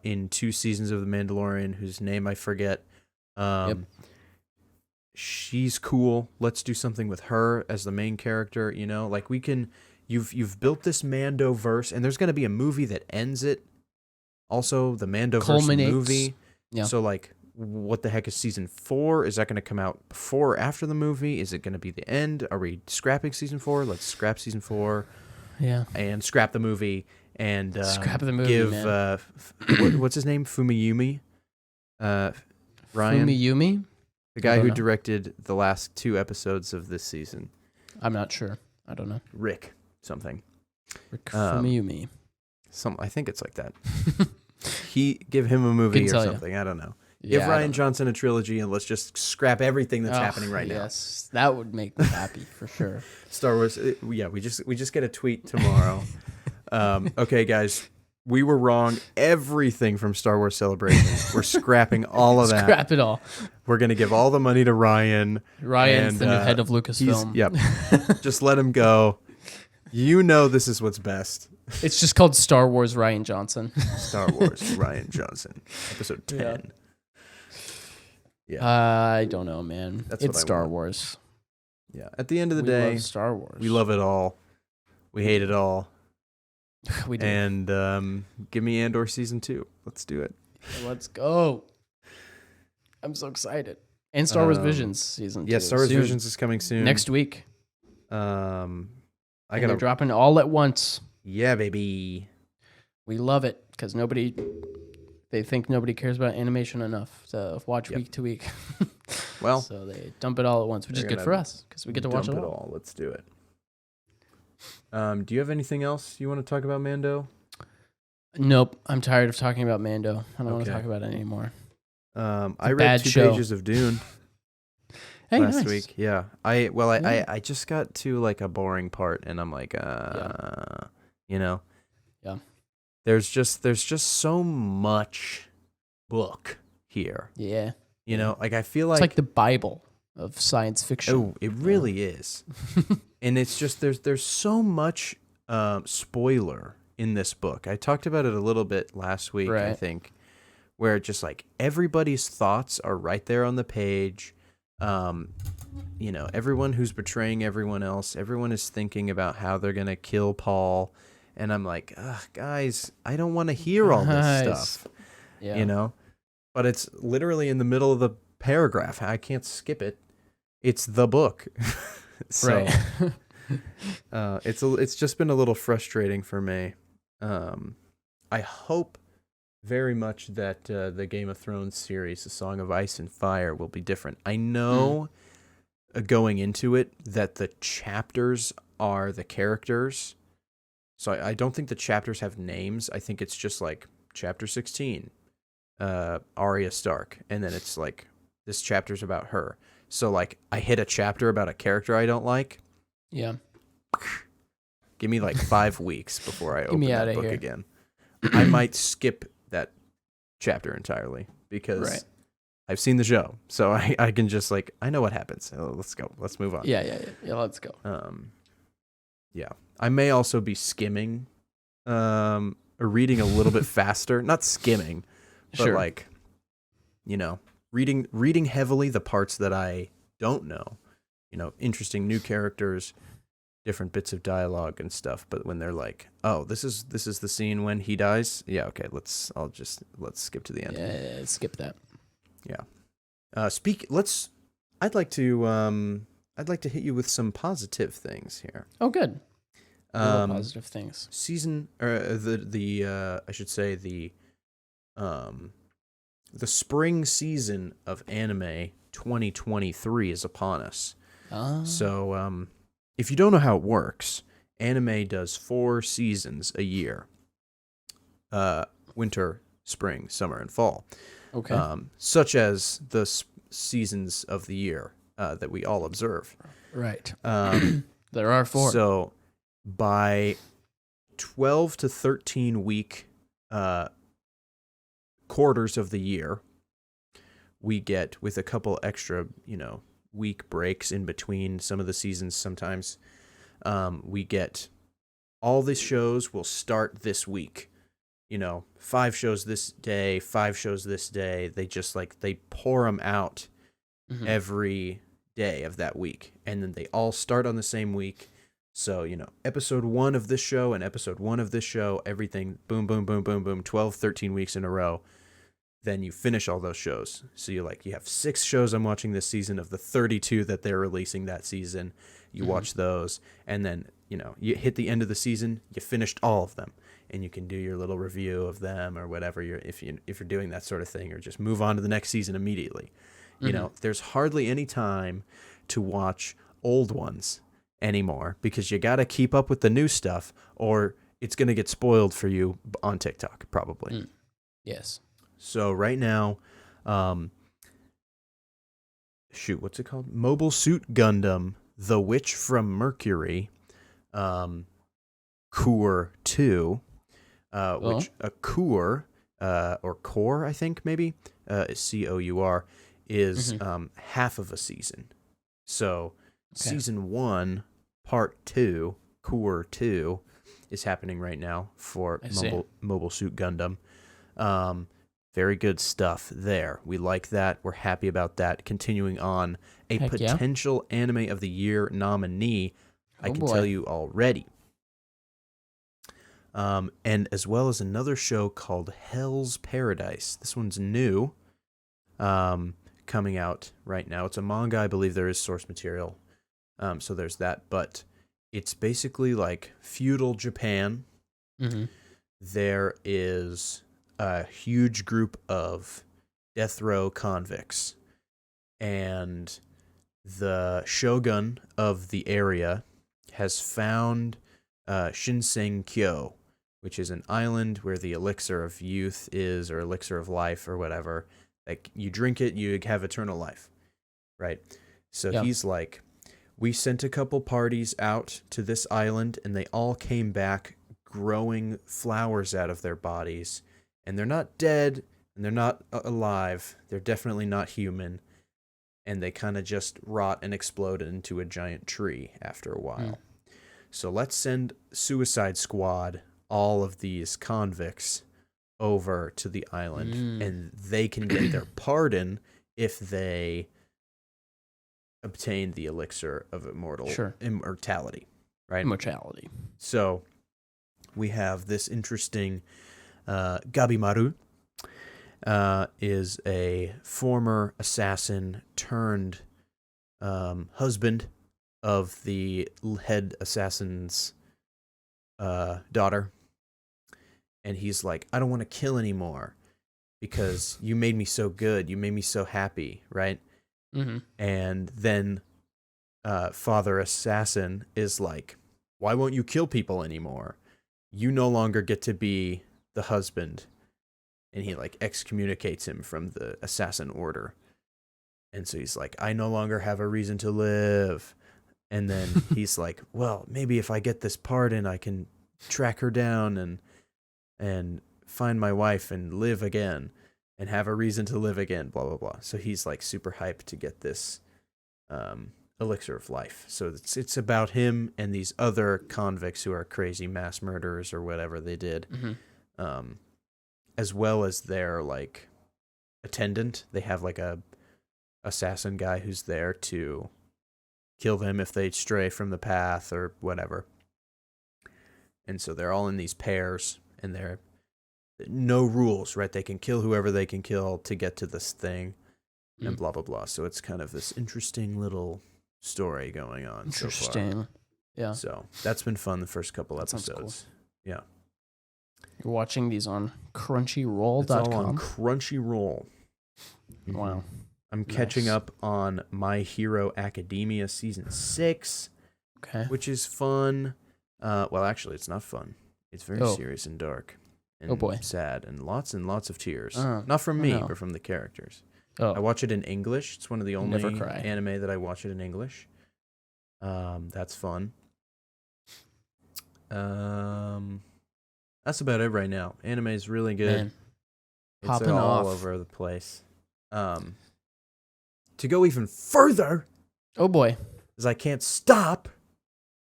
in 2 seasons of The Mandalorian, whose name I forget. She's cool. Let's do something with her as the main character. Like we can. You've built this Mando verse, and there's going to be a movie that ends it. Also, the Mando verse movie. Yeah. So like, what the heck is season 4? Is that going to come out before or after the movie? Is it going to be the end? Are we scrapping season 4? Let's scrap season 4. Yeah. And scrap the movie and scrap the movie. Give man. What's his name? Fumiyumi. Ryan. Fumiyumi? The guy who directed the last 2 episodes of this season. I'm not sure. I don't know. Rick something. Rick Fumiyumi. I think it's like that. Give him a movie or something. I don't know. Give Rian Johnson a trilogy, and let's just scrap everything that's happening right now. Yes, that would make me happy for sure. Star Wars. We just get a tweet tomorrow. Okay, guys, we were wrong. Everything from Star Wars Celebration, we're scrapping all of that. Scrap it all. We're gonna give all the money to Ryan. Ryan's the new head of Lucasfilm. Yep. Just let him go. This is what's best. It's just called Star Wars Rian Johnson. Star Wars Rian Johnson, episode 10. Yeah. I don't know, man. It's Star Wars. Yeah. At the end of the day, love Star Wars. We love it all. We hate it all. We do. And give me Andor season 2. Let's do it. Let's go. I'm so excited. And Star Wars Visions season 2. Yeah, Star Wars Visions is coming soon. Next week. They're dropping all at once. Yeah, baby. We love it because they think nobody cares about animation enough to watch week to week. Well, so they dump it all at once, which is good for us because we get to watch it all. Let's do it. Do you have anything else you want to talk about Mando? Nope. I'm tired of talking about Mando. I don't want to talk about it anymore. I read 2 pages of Dune last week. Yeah. I just got to like a boring part, and I'm like, Yeah. There's just so much book here. Yeah. I feel like it's like the Bible of science fiction. Oh, it really is. And it's just there's so much spoiler in this book. I talked about it a little bit last week, I think, where just like everybody's thoughts are right there on the page. Everyone who's betraying everyone else, everyone is thinking about how they're going to kill Paul. And I'm like, guys, I don't want to hear all this stuff, But it's literally in the middle of the paragraph. I can't skip it. It's the book. So it's just been a little frustrating for me. I hope very much that the Game of Thrones series, The Song of Ice and Fire, will be different. I know going into it that the chapters are the characters. So I don't think the chapters have names. I think it's just like chapter 16, Arya Stark. And then it's like, this chapter's about her. So like I hit a chapter about a character I don't like. Yeah. Give me like 5 weeks before I open that book again. I might skip that chapter entirely because I've seen the show. So I can just like, I know what happens. Let's go. Let's move on. Yeah, let's go. Yeah. I may also be skimming, or reading a little bit faster. Not skimming, but like reading heavily the parts that I don't know, interesting new characters, different bits of dialogue and stuff. But when they're like, "Oh, this is the scene when he dies," yeah, okay, let's skip to the end. Yeah, skip that. Yeah. I'd like to hit you with some positive things here. Oh, good. Positive things. I should say the spring season of anime 2023 is upon us. So, if you don't know how it works, anime does 4 seasons a year. Winter, spring, summer, and fall. Okay. Such as the seasons of the year that we all observe. Right. There are 4. So, by 12 to 13 week quarters of the year, we get, with a couple extra, week breaks in between some of the seasons sometimes, we get all the shows will start this week. 5 shows this day, 5 shows this day. They just they pour them out every day of that week. And then they all start on the same week. So, episode 1 of this show and episode 1 of this show, everything, boom, boom, boom, boom, boom, 12, 13 weeks in a row. Then you finish all those shows. So you have 6 shows I'm watching this season of the 32 that they're releasing that season. You watch those, and then, you hit the end of the season, you finished all of them. And you can do your little review of them or whatever if you're doing that sort of thing, or just move on to the next season immediately. There's hardly any time to watch old ones anymore because you got to keep up with the new stuff, or it's going to get spoiled for you on TikTok, probably. Yes. So right now, what's it called? Mobile Suit Gundam, The Witch from Mercury, Cour 2, which a Cour, or Core, I think maybe, Cour, is half of a season. So season 1, part 2, Cour 2, is happening right now for Mobile Suit Gundam. Very good stuff there. We like that. We're happy about that. Continuing on, a potential Anime of the Year nominee, I can tell you already. And as well as another show called Hell's Paradise. This one's new, coming out right now. It's a manga. I believe there is source material. So there's that. But it's basically like feudal Japan. There is a huge group of death row convicts, and the shogun of the area has found Shinsengkyo, which is an island where the elixir of youth is, or elixir of life, or whatever. Like, you drink it, you have eternal life, right? So he's like, we sent a couple parties out to this island, and they all came back growing flowers out of their bodies. And they're not dead, and they're not alive. They're definitely not human. And they kind of just rot and explode into a giant tree after a while. So let's send Suicide Squad, all of these convicts, over to the island. And they can get their pardon if they obtain the elixir of immortality. Right? Immortality. So we have this interesting... Gabimaru is a former assassin turned husband of the head assassin's daughter. And he's like, I don't want to kill anymore because you made me so good. You made me so happy, right? And then Father Assassin is like, why won't you kill people anymore? You no longer get to be the husband. And he excommunicates him from the assassin order. And so he's like, I no longer have a reason to live. And then he's like, well, maybe if I get this pardon, I can track her down and find my wife and live again and have a reason to live again, blah, blah, blah. So he's super hyped to get this elixir of life. So it's about him and these other convicts who are crazy mass murderers or whatever they did. As well as their attendant. They have like a assassin guy who's there to kill them if they stray from the path or whatever. And so they're all in these pairs, and they're no rules, right? They can kill whoever they can kill to get to this thing, and blah, blah, blah. So it's kind of this interesting little story going on so far. Interesting. Yeah. So that's been fun the first couple That sounds episodes. Yeah. You're watching these on crunchyroll.com? It's all on Crunchyroll. Wow. I'm catching up on My Hero Academia Season 6, Okay. which is fun. Well, actually, it's not fun. It's very serious and dark and sad and lots of tears. Not from me, but from the characters. I watch it in English. It's one of the only anime that I watch it in English. That's fun. That's about it right now. Anime is really good. Man. It's Popping all over the place. To go even further. Oh boy. Because I can't stop.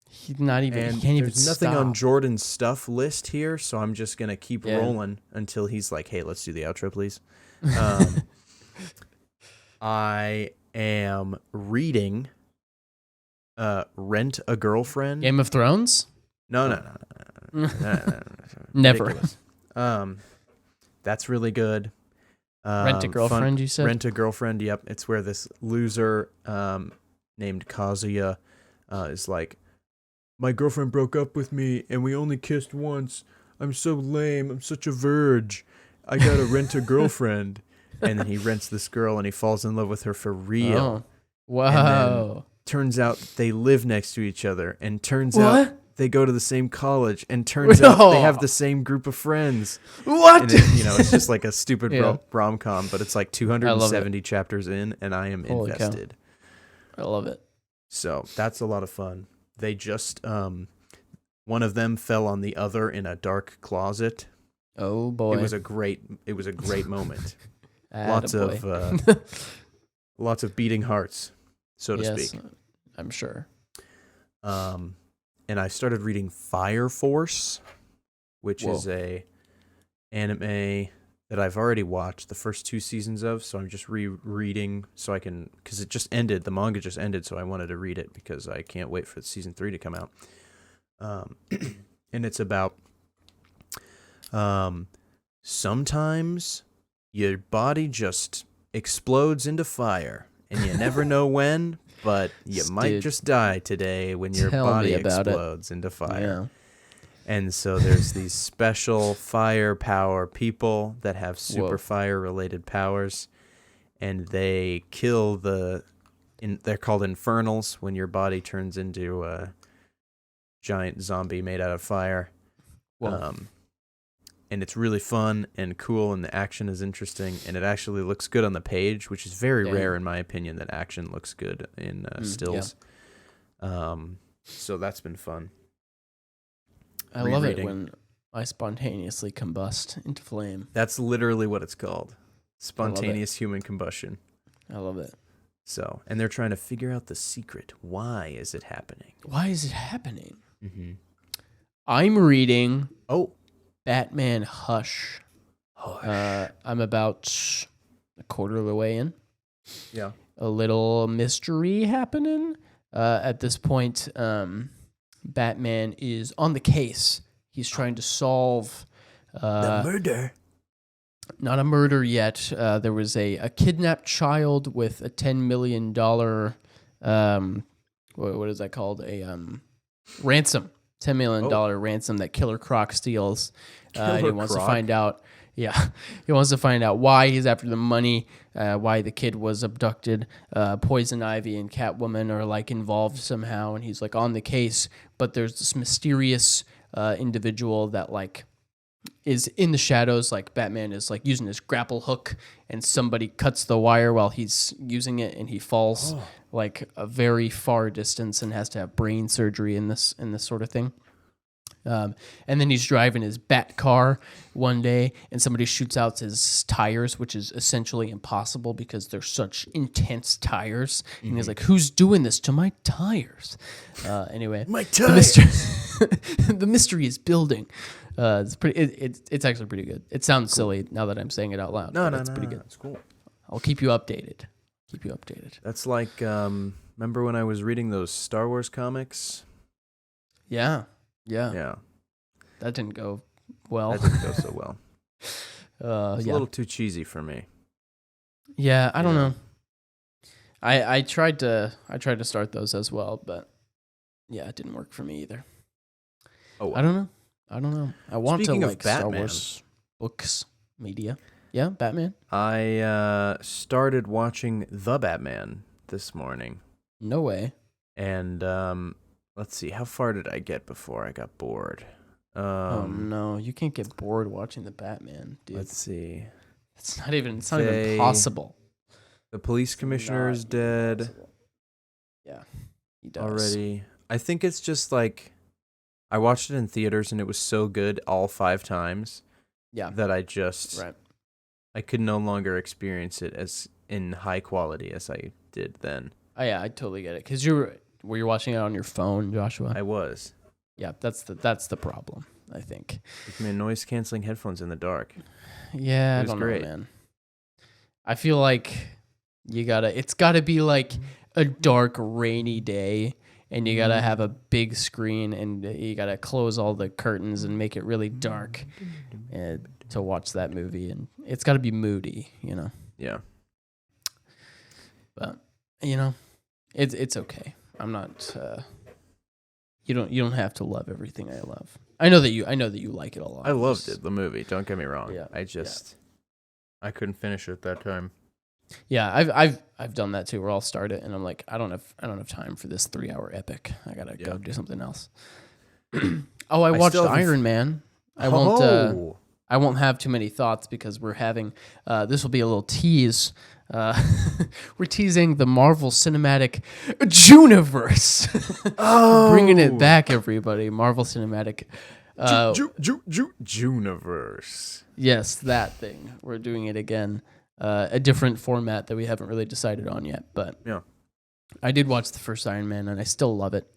He's not even. And he can't even there's nothing stop. on Jordan's stuff list here, so I'm just gonna keep rolling until he's like, "Hey, let's do the outro, please." I am reading Rent a Girlfriend. Game of Thrones? No. Never. That's really good. Rent a Girlfriend, you said? Rent a Girlfriend, yep. It's where this loser named Kazuya is like, my girlfriend broke up with me and we only kissed once. I'm so lame. I'm such a verge. I gotta rent a girlfriend. And then he rents this girl and he falls in love with her for real. Oh. Wow. Turns out they live next to each other, and turns out they go to the same college, and turns out they have the same group of friends. What? And it's just like a stupid rom-com, but it's like 270 chapters in, and I am invested. I love it. So that's a lot of fun. They just one of them fell on the other in a dark closet. Oh boy! It was a great moment. Lots of beating hearts, so to speak. I'm sure. And I started reading Fire Force, which is a anime that I've already watched the first 2 seasons of, so I'm just rereading so I can, because it just ended, the manga just ended, so I wanted to read it because I can't wait for season 3 to come out. And it's about sometimes your body just explodes into fire, and you never know when, but you might just die today when your body explodes into fire. Yeah. And so there's these special fire power people that have super fire-related powers, and they kill they're called infernals when your body turns into a giant zombie made out of fire. And it's really fun and cool, and the action is interesting, and it actually looks good on the page, which is very rare in my opinion that action looks good in stills. Yeah. So that's been fun. I love it when I spontaneously combust into flame. That's literally what it's called. Spontaneous human combustion. I love it. So, and they're trying to figure out the secret. Why is it happening? Why is it happening? Mm-hmm. I'm reading... Batman Hush. I'm about a quarter of the way in. Yeah. A little mystery happening. At this point, Batman is on the case. He's trying to solve... the murder. Not a murder yet. There was a kidnapped child with a $10 million... what is that called? A ransom. $10 million ransom that Killer Croc steals. And he wants to find out. Yeah, he wants to find out why he's after the money, why the kid was abducted. Poison Ivy and Catwoman are like involved somehow, and he's like on the case. But there's this mysterious individual that like is in the shadows. Like Batman is like using his grapple hook, and somebody cuts the wire while he's using it, and he falls like a very far distance and has to have brain surgery in this sort of thing. And then he's driving his bat car one day, and somebody shoots out his tires, which is essentially impossible because they're such intense tires. And he's like, "Who's doing this to my tires?" Anyway, My tires. The mystery is building. It's pretty. It's actually pretty good. It sounds silly now that I'm saying it out loud. No, it's pretty good. It's cool. I'll keep you updated. That's like, remember when I was reading those Star Wars comics? Yeah. Yeah. That didn't go well. That didn't go so well. It's a yeah. little too cheesy for me. Yeah, I don't know. I tried to start those as well, but yeah, it didn't work for me either. Oh, well. I don't know. I want Speaking to of like Star Batman. Wars books, media. Yeah, Batman. I started watching The Batman this morning. No way. And let's see, how far did I get before I got bored? Oh no, you can't get bored watching the Batman, dude. Let's see. It's not even possible. The police commissioner is dead Possible. Yeah, he does. already. I think it's just like I watched it in theaters and it was so good all 5 times. Yeah. That I just Right. I could no longer experience it as in high quality as I did then. Oh yeah, I totally get it. Cause were you watching it on your phone, Joshua? I was. Yeah, that's the problem, I think. With my noise canceling headphones in the dark. Yeah, It was I don't great. know, man. I feel like it's gotta be like a dark, rainy day, and you gotta have a big screen, and you gotta close all the curtains and make it really dark to watch that movie, and it's gotta be moody, you know. Yeah. But it's okay. I'm not. You don't have to love everything I love. I know that you like it a lot. I loved it, the movie. Don't get me wrong. Yeah, I couldn't finish it that time. Yeah, I've done that too. Where I'll start it and I'm like, I don't have time for this 3-hour epic. I gotta go do something else. I watched Iron Man. I won't have too many thoughts because we're having this will be a little tease. We're teasing the Marvel Cinematic Juniverse. Bringing it back, everybody. Marvel Cinematic Juniverse. Yes, that thing. We're doing it again. A different format that we haven't really decided on yet, but yeah, I did watch the first Iron Man and I still love it.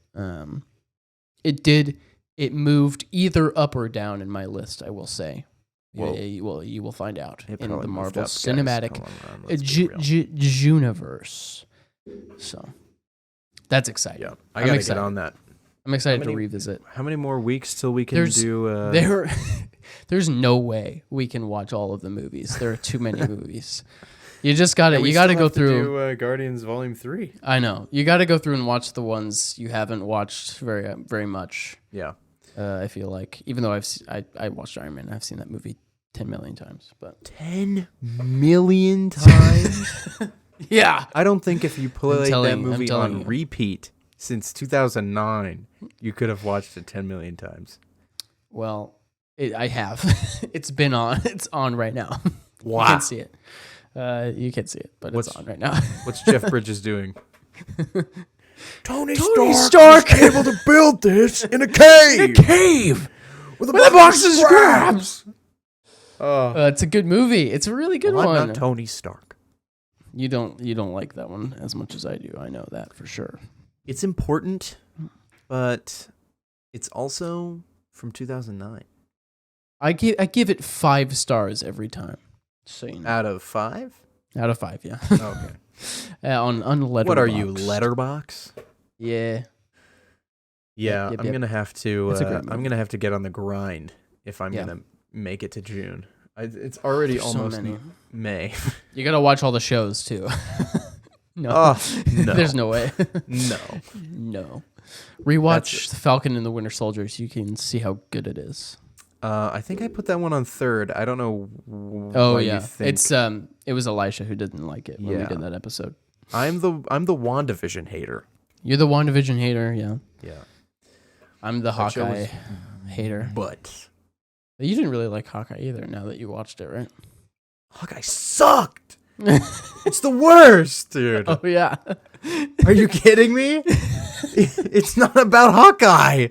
It moved either up or down in my list, I will say. You will find out in the Marvel Cinematic Juniverse. So that's exciting. Yeah, I gotta get on that. I'm excited to revisit. How many more weeks till we can do? There's no way we can watch all of the movies. There are too many movies. You just got to. You got to go through Guardians Volume 3. I know. You got to go through and watch the ones you haven't watched very much. Yeah. I feel like even though I watched Iron Man, I've seen that movie 10 million times. But 10 million times. Yeah. I don't think if you played that movie on you. repeat since 2009, you could have watched it 10 million times. Well, I have. It's been on. It's on right now. Wow. You can't see it. You can't see it, but it's on right now. What's Jeff Bridges doing? Tony Stark was able to build this in a cave. With a box of scraps. It's a good movie. It's a really good one. I'm not Tony Stark. You don't like that one as much as I do. I know that for sure. It's important, but it's also from 2009. I give it 5 stars every time. So you know. Out of 5? Out of 5, yeah. Okay. on Letterboxd. What are you, Letterbox? Yeah. Yeah, Yep. I'm gonna have to. It's a great movie. I'm gonna have to get on the grind if I'm gonna make it to June. It's already almost May. You gotta watch all the shows too. No. No. There's no way. No. Rewatch The Falcon and the Winter Soldier so you can see how good it is. I think I put that one on 3rd. I don't know. Oh yeah, it's it was Elisha who didn't like it when we did that episode. I'm the WandaVision hater. You're the WandaVision hater, yeah. Yeah. I'm the Hawkeye hater. But You didn't really like Hawkeye either. Now that you watched it, right? Hawkeye sucked. It's the worst, dude. Oh yeah. Are you kidding me? It's not about Hawkeye.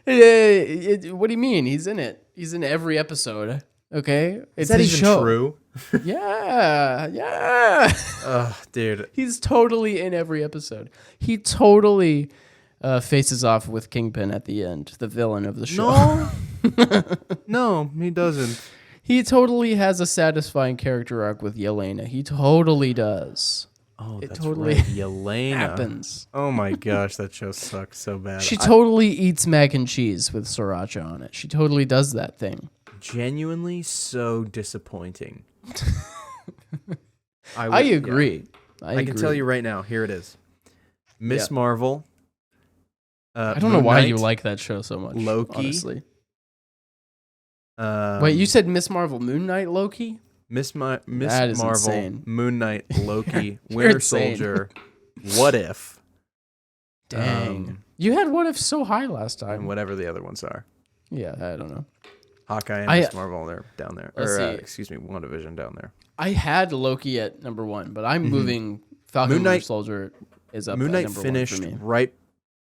What do you mean? He's in it. He's in every episode. Okay, Is that his even show. true? Yeah. Oh, dude. He's totally in every episode. He totally faces off with Kingpin at the end, the villain of the show. No. No, he doesn't. He totally has a satisfying character arc with Yelena. He totally does. Oh, It that's totally right. Yelena. Happens. Oh my gosh, that show sucks so bad. She totally eats mac and cheese with sriracha on it. She totally does that thing. Genuinely so disappointing. I agree. Yeah. I can tell you right now. Here it is. Miss Marvel. I don't know why you like that show so much. Loki. Honestly. Wait, you said Miss Marvel, Moon Knight, Loki? Miss Marvel, insane. Moon Knight, Loki, Winter insane. Soldier, What If. Dang. You had What If so high last And time. whatever the other ones are. Yeah, I don't know. Hawkeye and Miss Marvel, they're down there. Let's see. Excuse me, WandaVision down there. I had Loki at number 1, but I'm moving Falcon and Winter Soldier is up Moon at Knight number 1 finished for me. right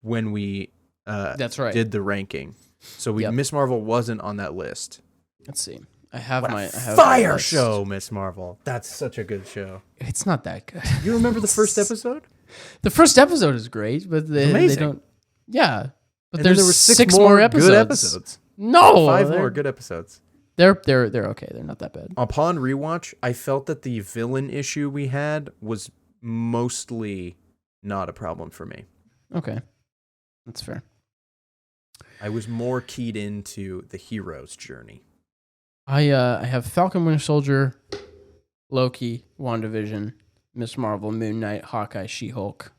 when we That's right. did the ranking. So Miss Marvel wasn't on that list. Let's see. I have What my a I have fire my list. show, Miss Marvel. That's such a good show. It's not that good. You remember the first episode? The first episode is great, but they don't. Yeah, but And then there's there were six more episodes. good episodes. No, 5 more good episodes. They're okay. They're not that bad. Upon rewatch, I felt that the villain issue we had was mostly not a problem for me. Okay, that's fair. I was more keyed into the hero's journey. I have Falcon, Winter Soldier, Loki, WandaVision, Miss Marvel, Moon Knight, Hawkeye, She-Hulk.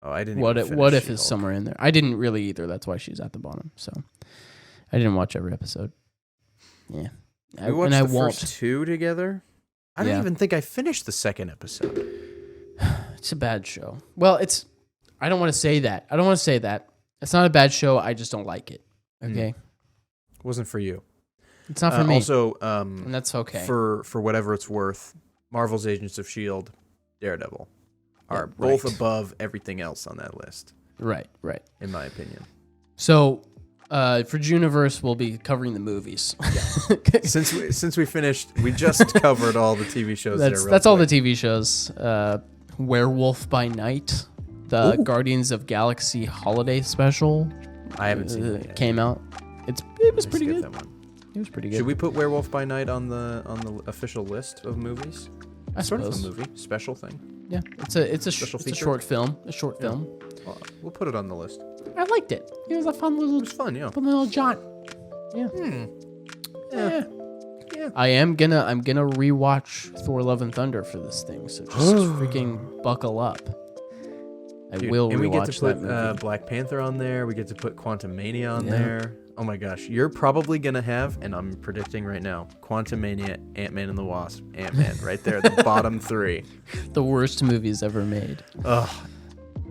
Oh, I didn't. What even if finish is She-Hulk. somewhere in there? I didn't really either. That's why she's at the bottom. So I didn't watch every episode. Yeah, We watched the first 2 together. I don't even think I finished the second episode. It's a bad show. Well, I don't want to say that. It's not a bad show. I just don't like it. Okay. It wasn't for you. It's not for me. Also, and that's okay. For whatever it's worth, Marvel's Agents of S.H.I.E.L.D., Daredevil are both above everything else on that list. Right. In my opinion. So, for Juniverse, we'll be covering the movies. Yeah. since we finished, we just covered all the TV shows. That's all the TV shows. Werewolf by Night, the Guardians of Galaxy Holiday Special. I haven't seen it yet. Came out. It was pretty good. That one. It was pretty good. Should we put Werewolf by Night on the official list of movies? I Sort suppose. of a movie, special thing. Yeah, it's a short film. A short film. Well, we'll put it on the list. I liked it. It was a fun little. It was fun, yeah. Fun little jaunt. Yeah. Yeah. I'm gonna rewatch Thor: Love and Thunder for this thing. So just freaking buckle up. Dude, will and we get rewatch to put that movie. Black Panther on there. We get to put Quantumania on there. Oh my gosh, you're probably gonna have, and I'm predicting right now, Quantumania, Ant-Man and the Wasp, Ant-Man, right there, the bottom 3. The worst movies ever made. Ugh,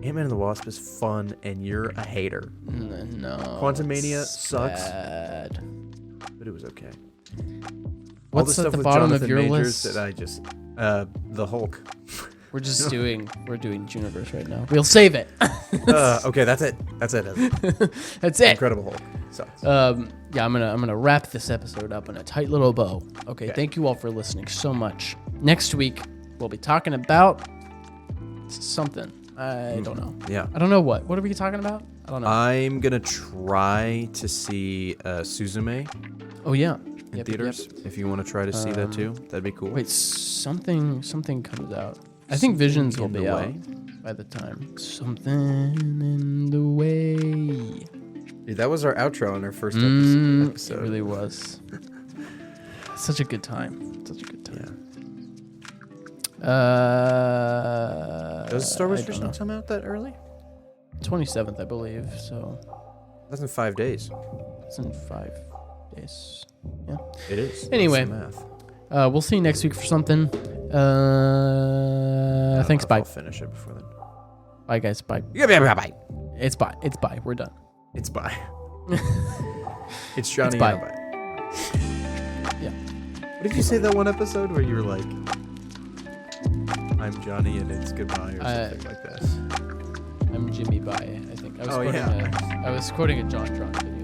Ant-Man and the Wasp is fun, and you're a hater. No. Quantumania it's sucks, bad. but it was okay. What's at the bottom of your list? That I just, the Hulk. We're doing Juniverse right now. We'll save it. Okay, that's it. That's it. That's it. Incredible Hulk. Sucks. Yeah, I'm gonna wrap this episode up in a tight little bow. Okay, thank you all for listening so much. Next week we'll be talking about something. I don't know. Yeah. I don't know what. What are we talking about? I don't know. I'm gonna try to see Suzume Oh yeah. in theaters. If you want to try to see that too, that'd be cool. Wait, something comes out. I think Visions will in be the out way? by the time. Something in the way. Dude, that was our outro on our first It episode. really was. Such a good time. Such a good time. Does Star Wars I don't Vision know. come out that early? 27th, I believe. So That's in 5 days. it's in 5 days. Yeah. It is. Anyway. That's the math. We'll see you next week for something. I don't Thanks. know if Bye. I'll finish it before then. Bye, guys. Bye. Bye. It's bye. It's bye. We're done. It's bye. It's Johnny It's bye. and bye. Yeah. What did you say that one episode where you were like, I'm Johnny and it's goodbye or something like that? I'm Jimmy Bye. I think. I was Oh, quoting yeah. I was quoting a John Tron video.